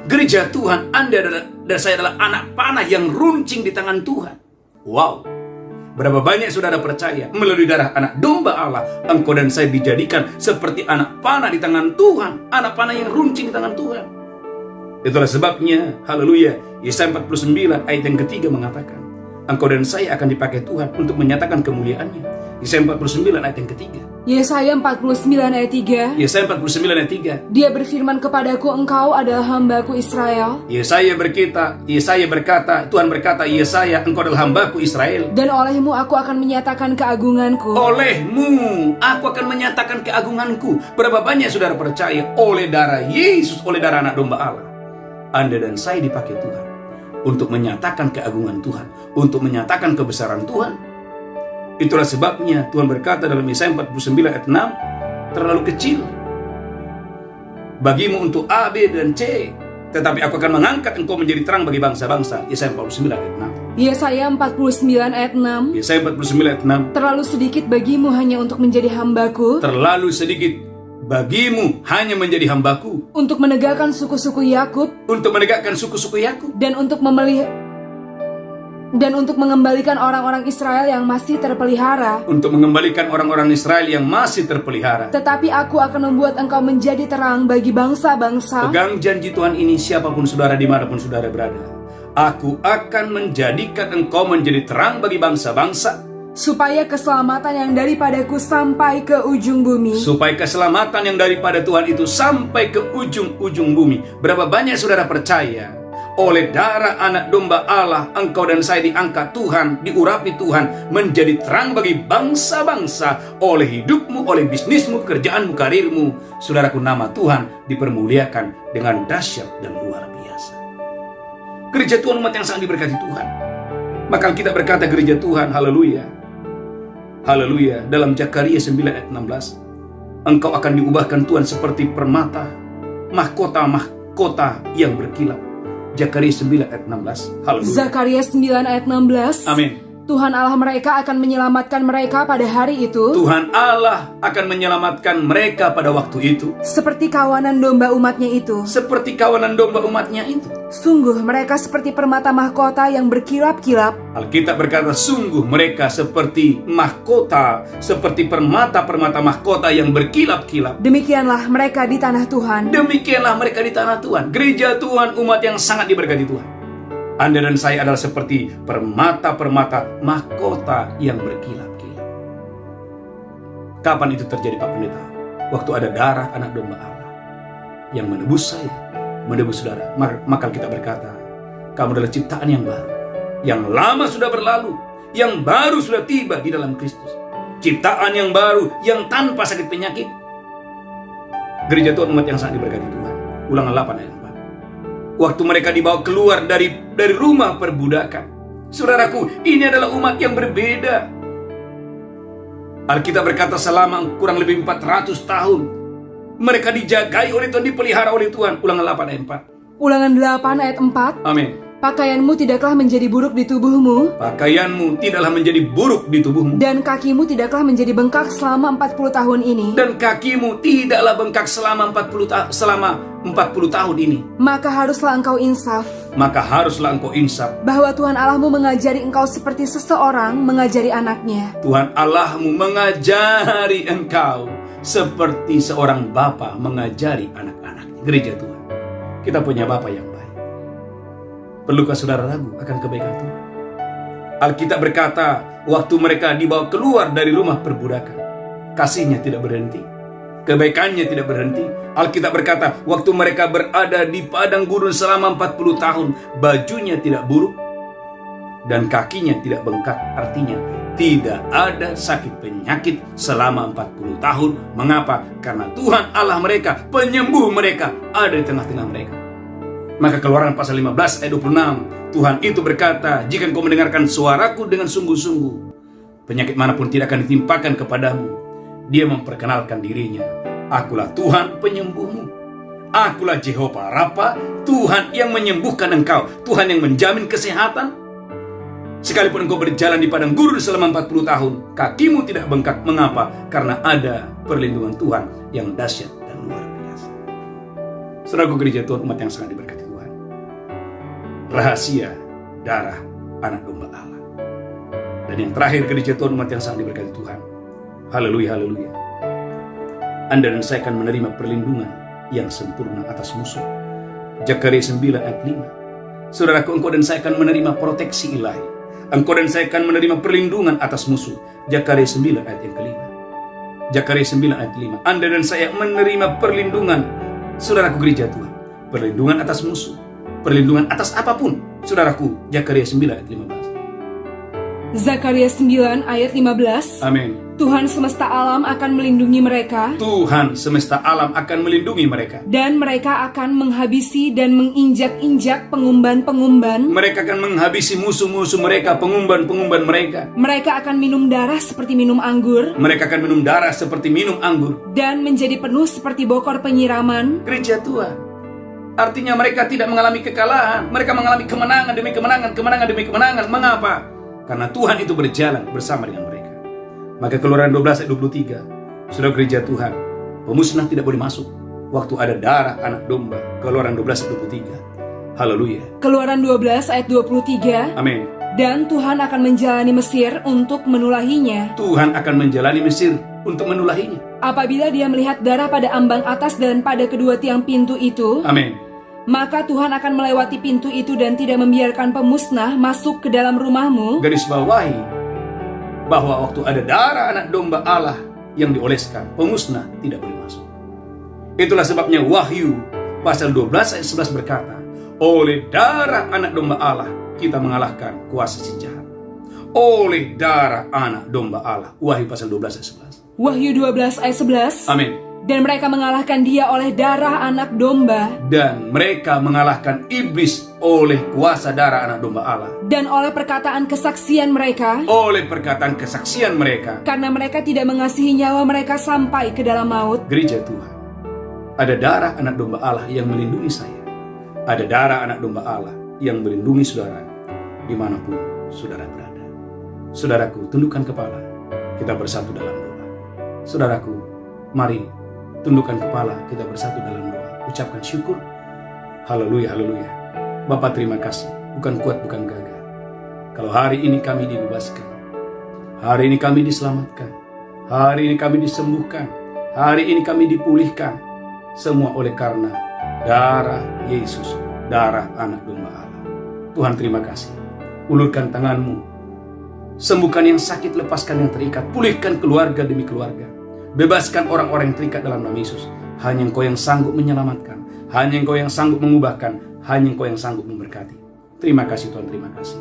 Gereja Tuhan, Anda dan saya adalah anak panah yang runcing di tangan Tuhan. Wow, berapa banyak saudara percaya melalui darah anak domba Allah, engkau dan saya dijadikan seperti anak panah di tangan Tuhan, anak panah yang runcing di tangan Tuhan. Itulah sebabnya, haleluya, Yesaya 49 ayat yang ketiga mengatakan, engkau dan saya akan dipakai Tuhan untuk menyatakan kemuliaannya. Yesaya 49 ayat yang ketiga. Yesaya 49 ayat 3. Yesaya 49 ayat 3. Dia berfirman kepadaku, engkau adalah hambaku Israel, Yesaya berkata, Tuhan berkata, Yesaya, engkau adalah hambaku Israel. dan olehmu aku akan menyatakan keagunganku. Olehmu aku akan menyatakan keagunganku. Berapa banyak saudara percaya oleh darah Yesus, oleh darah anak domba Allah, Anda dan saya dipakai Tuhan untuk menyatakan keagungan Tuhan, untuk menyatakan kebesaran Tuhan. Itulah sebabnya Tuhan berkata dalam Yesaya 49 ayat 6, terlalu kecil bagimu untuk A, B, dan C, tetapi aku akan mengangkat engkau menjadi terang bagi bangsa-bangsa. Yesaya 49 ayat 6. Yesaya 49 ayat 6. Yesaya 49 ayat 6. Terlalu sedikit bagimu hanya untuk menjadi hambaku, Terlalu sedikit bagimu hanya menjadi hambaku, untuk menegakkan suku-suku Yakub, untuk menegakkan suku-suku Yakub, dan untuk mengembalikan orang-orang Israel yang masih terpelihara. untuk mengembalikan orang-orang Israel yang masih terpelihara. Tetapi aku akan membuat engkau menjadi terang bagi bangsa-bangsa. Pegang janji Tuhan ini siapapun saudara, dimanapun saudara berada. Aku akan menjadikan engkau menjadi terang bagi bangsa-bangsa, supaya keselamatan yang daripadaku sampai ke ujung bumi. supaya keselamatan yang daripada Tuhan itu sampai ke ujung-ujung bumi. Berapa banyak saudara percaya oleh darah anak domba Allah, engkau dan saya diangkat Tuhan, diurapi Tuhan menjadi terang bagi bangsa-bangsa. Oleh hidupmu, oleh bisnismu, pekerjaanmu, karirmu, saudaraku, nama Tuhan dipermuliakan dengan dahsyat dan luar biasa. Gereja Tuhan, umat yang sangat diberkati Tuhan. Maka kita berkata gereja Tuhan, haleluya, haleluya, dalam Zakaria 9 ayat 16, engkau akan diubahkan Tuhan seperti permata, mahkota-mahkota yang berkilau. Zakaria 9 ayat 16. Haleluya. Zakaria 9 ayat 16. Amin. Tuhan Allah mereka akan menyelamatkan mereka pada hari itu, Tuhan Allah akan menyelamatkan mereka pada waktu itu, seperti kawanan domba umatnya itu. seperti kawanan domba umatnya itu. Sungguh mereka seperti permata mahkota yang berkilap-kilap, Alkitab berkata, sungguh mereka seperti mahkota, seperti permata-permata mahkota yang berkilap-kilap. demikianlah mereka di tanah Tuhan. Demikianlah mereka di tanah Tuhan. Gereja Tuhan, umat yang sangat diberkati Tuhan. Anda dan saya adalah seperti permata-permata mahkota yang berkilap-kilap. Kapan itu terjadi, Pak Pendeta? Waktu ada darah anak domba Allah yang menebus saya, menebus saudara. Maka kita berkata, kamu adalah ciptaan yang baru. Yang lama sudah berlalu, yang baru sudah tiba di dalam Kristus. Ciptaan yang baru, yang tanpa sakit penyakit. Gereja Tuhan, umat yang sangat diberkati Tuhan. Ulangan 8 ayat 4. Waktu mereka dibawa keluar dari rumah perbudakan. Saudaraku, ini adalah umat yang berbeda. Alkitab berkata selama kurang lebih 400 tahun mereka dijagai oleh Tuhan, dipelihara oleh Tuhan. Ulangan 8 ayat 4. Ulangan 8 ayat 4. Amin. Pakaianmu tidaklah menjadi buruk di tubuhmu, Pakaianmu tidaklah menjadi buruk di tubuhmu, dan kakimu tidaklah menjadi bengkak selama 40 tahun ini. dan kakimu tidaklah bengkak selama 40 tahun ini. Maka haruslah engkau insaf, Maka haruslah engkau insaf. bahwa Tuhan Allahmu mengajari engkau seperti seseorang mengajari anaknya. Tuhan Allahmu mengajari engkau seperti seorang bapa mengajari anak-anaknya. Gereja Tuhan, kita punya bapa yang baik. Perlukah saudara ragu akan kebaikan Tuhan? Alkitab berkata, waktu mereka dibawa keluar dari rumah perbudakan, kasihnya tidak berhenti, kebaikannya tidak berhenti. Alkitab berkata, waktu mereka berada di padang gurun selama 40 tahun, bajunya tidak buruk dan kakinya tidak bengkak. Artinya, tidak ada sakit penyakit selama 40 tahun. Mengapa? Karena Tuhan Allah mereka, penyembuh mereka, ada di tengah-tengah mereka. Maka Keluaran pasal 15 ayat 26, Tuhan itu berkata, jika engkau mendengarkan suaraku dengan sungguh-sungguh, penyakit manapun tidak akan ditimpakan kepadamu. Dia memperkenalkan dirinya, akulah Tuhan penyembuhmu. Akulah Jehovah Rafa, Tuhan yang menyembuhkan engkau, Tuhan yang menjamin kesehatan. Sekalipun engkau berjalan di padang gurun selama 40 tahun, kakimu tidak bengkak. Mengapa? Karena ada perlindungan Tuhan yang dahsyat dan luar biasa. Saudaraku, gereja Tuhan, umat yang sangat diberkati Tuhan. Rahasia darah anak domba Allah. Dan yang terakhir, gereja Tuhan, umat yang sangat diberkati Tuhan. Haleluya, haleluya. Anda dan saya akan menerima perlindungan yang sempurna atas musuh. Zakaria 9 ayat 5. Saudaraku, engkau dan saya akan menerima proteksi ilahi. Engkau dan saya akan menerima perlindungan atas musuh. Zakaria 9 ayat yang kelima. Zakaria 9 ayat 5. Anda dan saya menerima perlindungan. Saudaraku, gereja Tuhan, perlindungan atas musuh, perlindungan atas apapun. Saudaraku, Zakaria 9 ayat 15. Zakaria 9 ayat 15. Amin. Tuhan semesta alam akan melindungi mereka, Tuhan semesta alam akan melindungi mereka. dan mereka akan menghabisi dan menginjak-injak pengumban-pengumban. Mereka akan menghabisi musuh-musuh mereka, pengumban-pengumban mereka. Mereka akan minum darah seperti minum anggur, Mereka akan minum darah seperti minum anggur. dan menjadi penuh seperti bokor penyiraman. Gereja Tuhan, artinya mereka tidak mengalami kekalahan. Mereka mengalami kemenangan demi kemenangan, kemenangan demi kemenangan. Mengapa? Karena Tuhan itu berjalan bersama dengan mereka. Maka Keluaran 12 ayat 23, saudara gereja Tuhan, pemusnah tidak boleh masuk waktu ada darah anak domba. Keluaran 12 ayat 23. Haleluya. Keluaran 12 ayat 23. Amin. Dan Tuhan akan menjalani Mesir untuk menulahinya. Tuhan akan menjalani Mesir untuk menulahinya. Apabila dia melihat darah pada ambang atas dan pada kedua tiang pintu itu, Amin. maka Tuhan akan melewati pintu itu dan tidak membiarkan pemusnah masuk ke dalam rumahmu. Garis bawahi bahwa waktu ada darah anak domba Allah yang dioleskan, pemusnah tidak boleh masuk. Itulah sebabnya Wahyu pasal 12 ayat 11 berkata, oleh darah anak domba Allah kita mengalahkan kuasa si jahat. Oleh darah anak domba Allah. Wahyu pasal 12 ayat 11. Wahyu 12 ayat 11. Amin. Dan mereka mengalahkan dia oleh darah anak domba, Dan mereka mengalahkan iblis oleh kuasa darah anak domba Allah, dan oleh perkataan kesaksian mereka, oleh perkataan kesaksian mereka. karena mereka tidak mengasihi nyawa mereka sampai ke dalam maut. Gereja Tuhan, ada darah anak domba Allah yang melindungi saya. Ada darah anak domba Allah yang melindungi saudara dimanapun saudara berada. Saudaraku, tundukkan kepala, kita bersatu dalam doa. Saudaraku, mari tundukkan kepala, kita bersatu dalam doa. Ucapkan syukur. Haleluya, haleluya. Bapa, terima kasih. Bukan kuat, bukan gagah. Kalau hari ini kami dibebaskan, hari ini kami diselamatkan, hari ini kami disembuhkan, hari ini kami dipulihkan, semua oleh karena darah Yesus, darah anak domba Allah. Tuhan, terima kasih. Ulurkan tanganmu, sembuhkan yang sakit, lepaskan yang terikat, pulihkan keluarga demi keluarga, bebaskan orang-orang yang terikat dalam nama Yesus. Hanya Engkau yang sanggup menyelamatkan, hanya Engkau yang sanggup mengubahkan, hanya Engkau yang sanggup memberkati. Terima kasih Tuhan, terima kasih.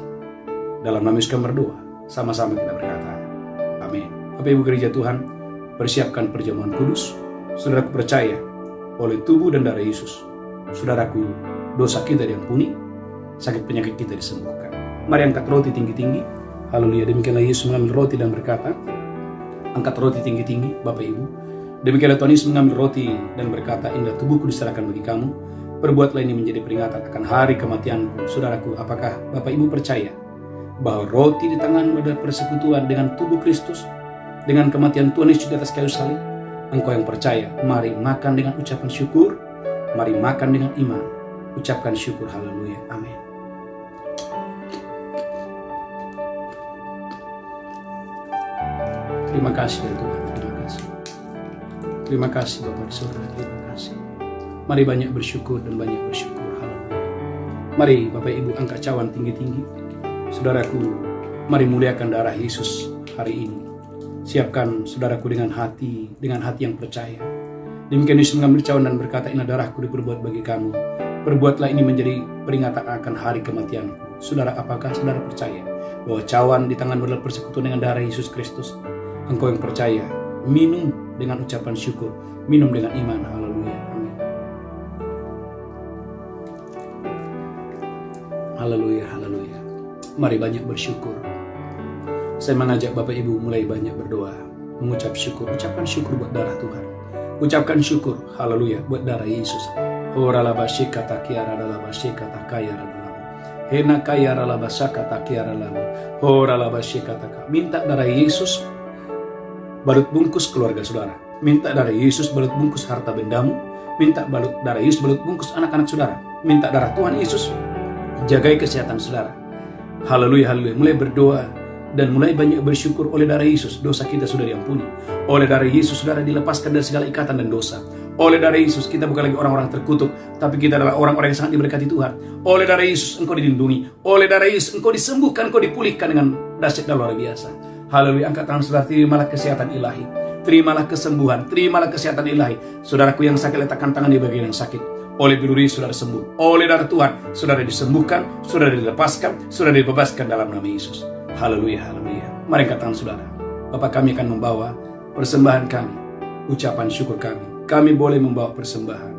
Dalam nama Yesus kami berdoa, sama-sama kita berkata, amin. Bapak Ibu Gereja Tuhan, persiapkan perjamuan kudus. Saudaraku percaya, oleh tubuh dan darah Yesus, saudaraku, dosa kita diampuni, sakit penyakit kita disembuhkan. Mari angkat roti tinggi-tinggi. Haleluya. Demikianlah Yesus mengambil roti dan berkata, angkat roti tinggi-tinggi, Bapak Ibu. Demikianlah Tuhan Yesus mengambil roti dan berkata, inilah tubuhku diserahkan bagi kamu. Perbuatlah ini menjadi peringatan akan hari kematianku. Saudaraku, apakah Bapak Ibu percaya bahwa roti di tanganmu adalah persekutuan dengan tubuh Kristus, dengan kematian Tuhan Yesus di atas kayu salib? Engkau yang percaya, mari makan dengan ucapan syukur, mari makan dengan iman. Ucapkan syukur, haleluya, amin. Terima kasih ya Tuhan, terima kasih. Terima kasih Bapa di surga, terima kasih. Mari banyak bersyukur dan banyak bersyukur, haleluya. Mari Bapak Ibu angkat cawan tinggi-tinggi. Saudaraku, mari muliakan darah Yesus hari ini. Siapkan saudaraku dengan hati yang percaya. Demikian Yesus mengambil cawan dan berkata, inilah darahku diperbuat bagi kamu. Perbuatlah ini menjadi peringatan akan hari kematianku. Saudara, apakah saudara percaya bahwa cawan di tanganmu adalah persekutuan dengan darah Yesus Kristus? Engkau yang percaya, minum dengan ucapan syukur, minum dengan iman, haleluya, amin. Haleluya, haleluya. Mari banyak bersyukur. Saya mengajak Bapak Ibu mulai banyak berdoa, mengucap syukur, ucapkan syukur buat darah Tuhan. Ucapkan syukur, haleluya, buat darah Yesus. Horalabashikata kiaralabashikata kayaralamu. Hena kayaralabashakata kiaralamu. Horalabashikata. Minta darah Yesus balut bungkus keluarga saudara. Minta darah Yesus balut bungkus harta bendamu. Minta darah Yesus balut bungkus anak-anak saudara. Minta darah Tuhan Yesus jagai kesehatan saudara. Haleluya, haleluya. Mulai berdoa dan mulai banyak bersyukur. Oleh darah Yesus dosa kita sudah diampuni. Oleh darah Yesus saudara dilepaskan dari segala ikatan dan dosa. Oleh darah Yesus kita bukan lagi orang-orang terkutuk, tapi kita adalah orang-orang yang sangat diberkati Tuhan. Oleh darah Yesus engkau dilindungi. Oleh darah Yesus engkau disembuhkan, engkau dipulihkan dengan dahsyat dan luar biasa. Haleluya. Angkat tangan saudara, terimalah kesehatan ilahi, terimalah kesembuhan, terimalah kesehatan ilahi. Saudaraku yang sakit, letakkan tangan di bagian yang sakit. Oleh biru saudara sembuh. Oleh darah Tuhan saudara disembuhkan, saudara dilepaskan, saudara dibebaskan dalam nama Yesus. Haleluya, haleluya. Mari angkat tangan saudara. Bapak, kami akan membawa persembahan kami, ucapan syukur kami. Kami boleh membawa persembahan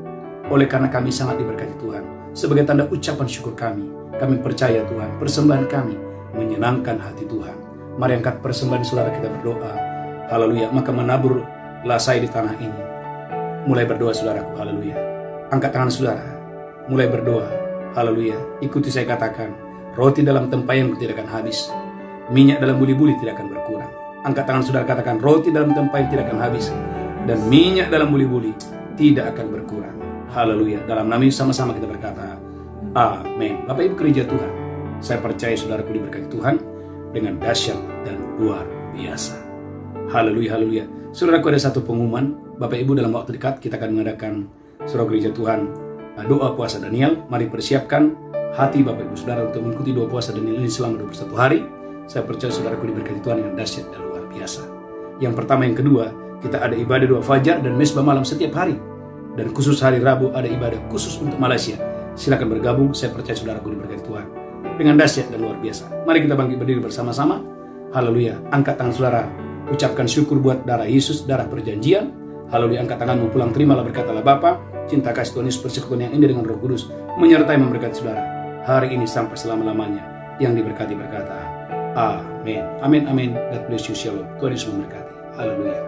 oleh karena kami sangat diberkati Tuhan. Sebagai tanda ucapan syukur kami percaya Tuhan, persembahan kami menyenangkan hati Tuhan. Mari angkat persembahan saudara, kita berdoa. Haleluya. Maka menaburlah saya di tanah ini. Mulai berdoa saudaraku, haleluya. Angkat tangan saudara, mulai berdoa, haleluya. Ikuti saya katakan, roti dalam tempayan tidak akan habis, minyak dalam buli-buli tidak akan berkurang. Angkat tangan saudara, katakan, roti dalam tempayan tidak akan habis, dan minyak dalam buli-buli tidak akan berkurang. Haleluya. Dalam nama Yesus sama-sama kita berkata, amin. Bapak Ibu Gereja Tuhan, saya percaya saudaraku diberkati Tuhan dengan dahsyat dan luar biasa. Haleluya, haleluya. Saudaraku, ada satu pengumuman. Bapak Ibu, dalam waktu dekat kita akan mengadakan Saudara Gereja Tuhan doa puasa Daniel. Mari persiapkan hati Bapak Ibu Saudara untuk mengikuti doa puasa Daniel ini selama 21 hari. Saya percaya saudaraku diberkati Tuhan dengan dahsyat dan luar biasa. Yang pertama, yang kedua, kita ada ibadah doa fajar dan mesbah malam setiap hari. Dan khusus hari Rabu ada ibadah khusus untuk Malaysia. Silakan bergabung, saya percaya saudaraku diberkati Tuhan dengan dahsyat dan luar biasa. Mari kita bangkit berdiri bersama-sama. Haleluya. Angkat tangan saudara, ucapkan syukur buat darah Yesus, darah perjanjian. Haleluya. Angkat tanganmu, pulang terimalah, berkatalah, Bapa, cinta kasih Tuhan Yesus, persekutuan yang indah dengan Roh Kudus menyertai memberkati saudara hari ini sampai selama-lamanya. Yang diberkati berkata, amin. Amin, amin. God bless you. Shalom. Tuhan Yesus memberkati. Haleluya.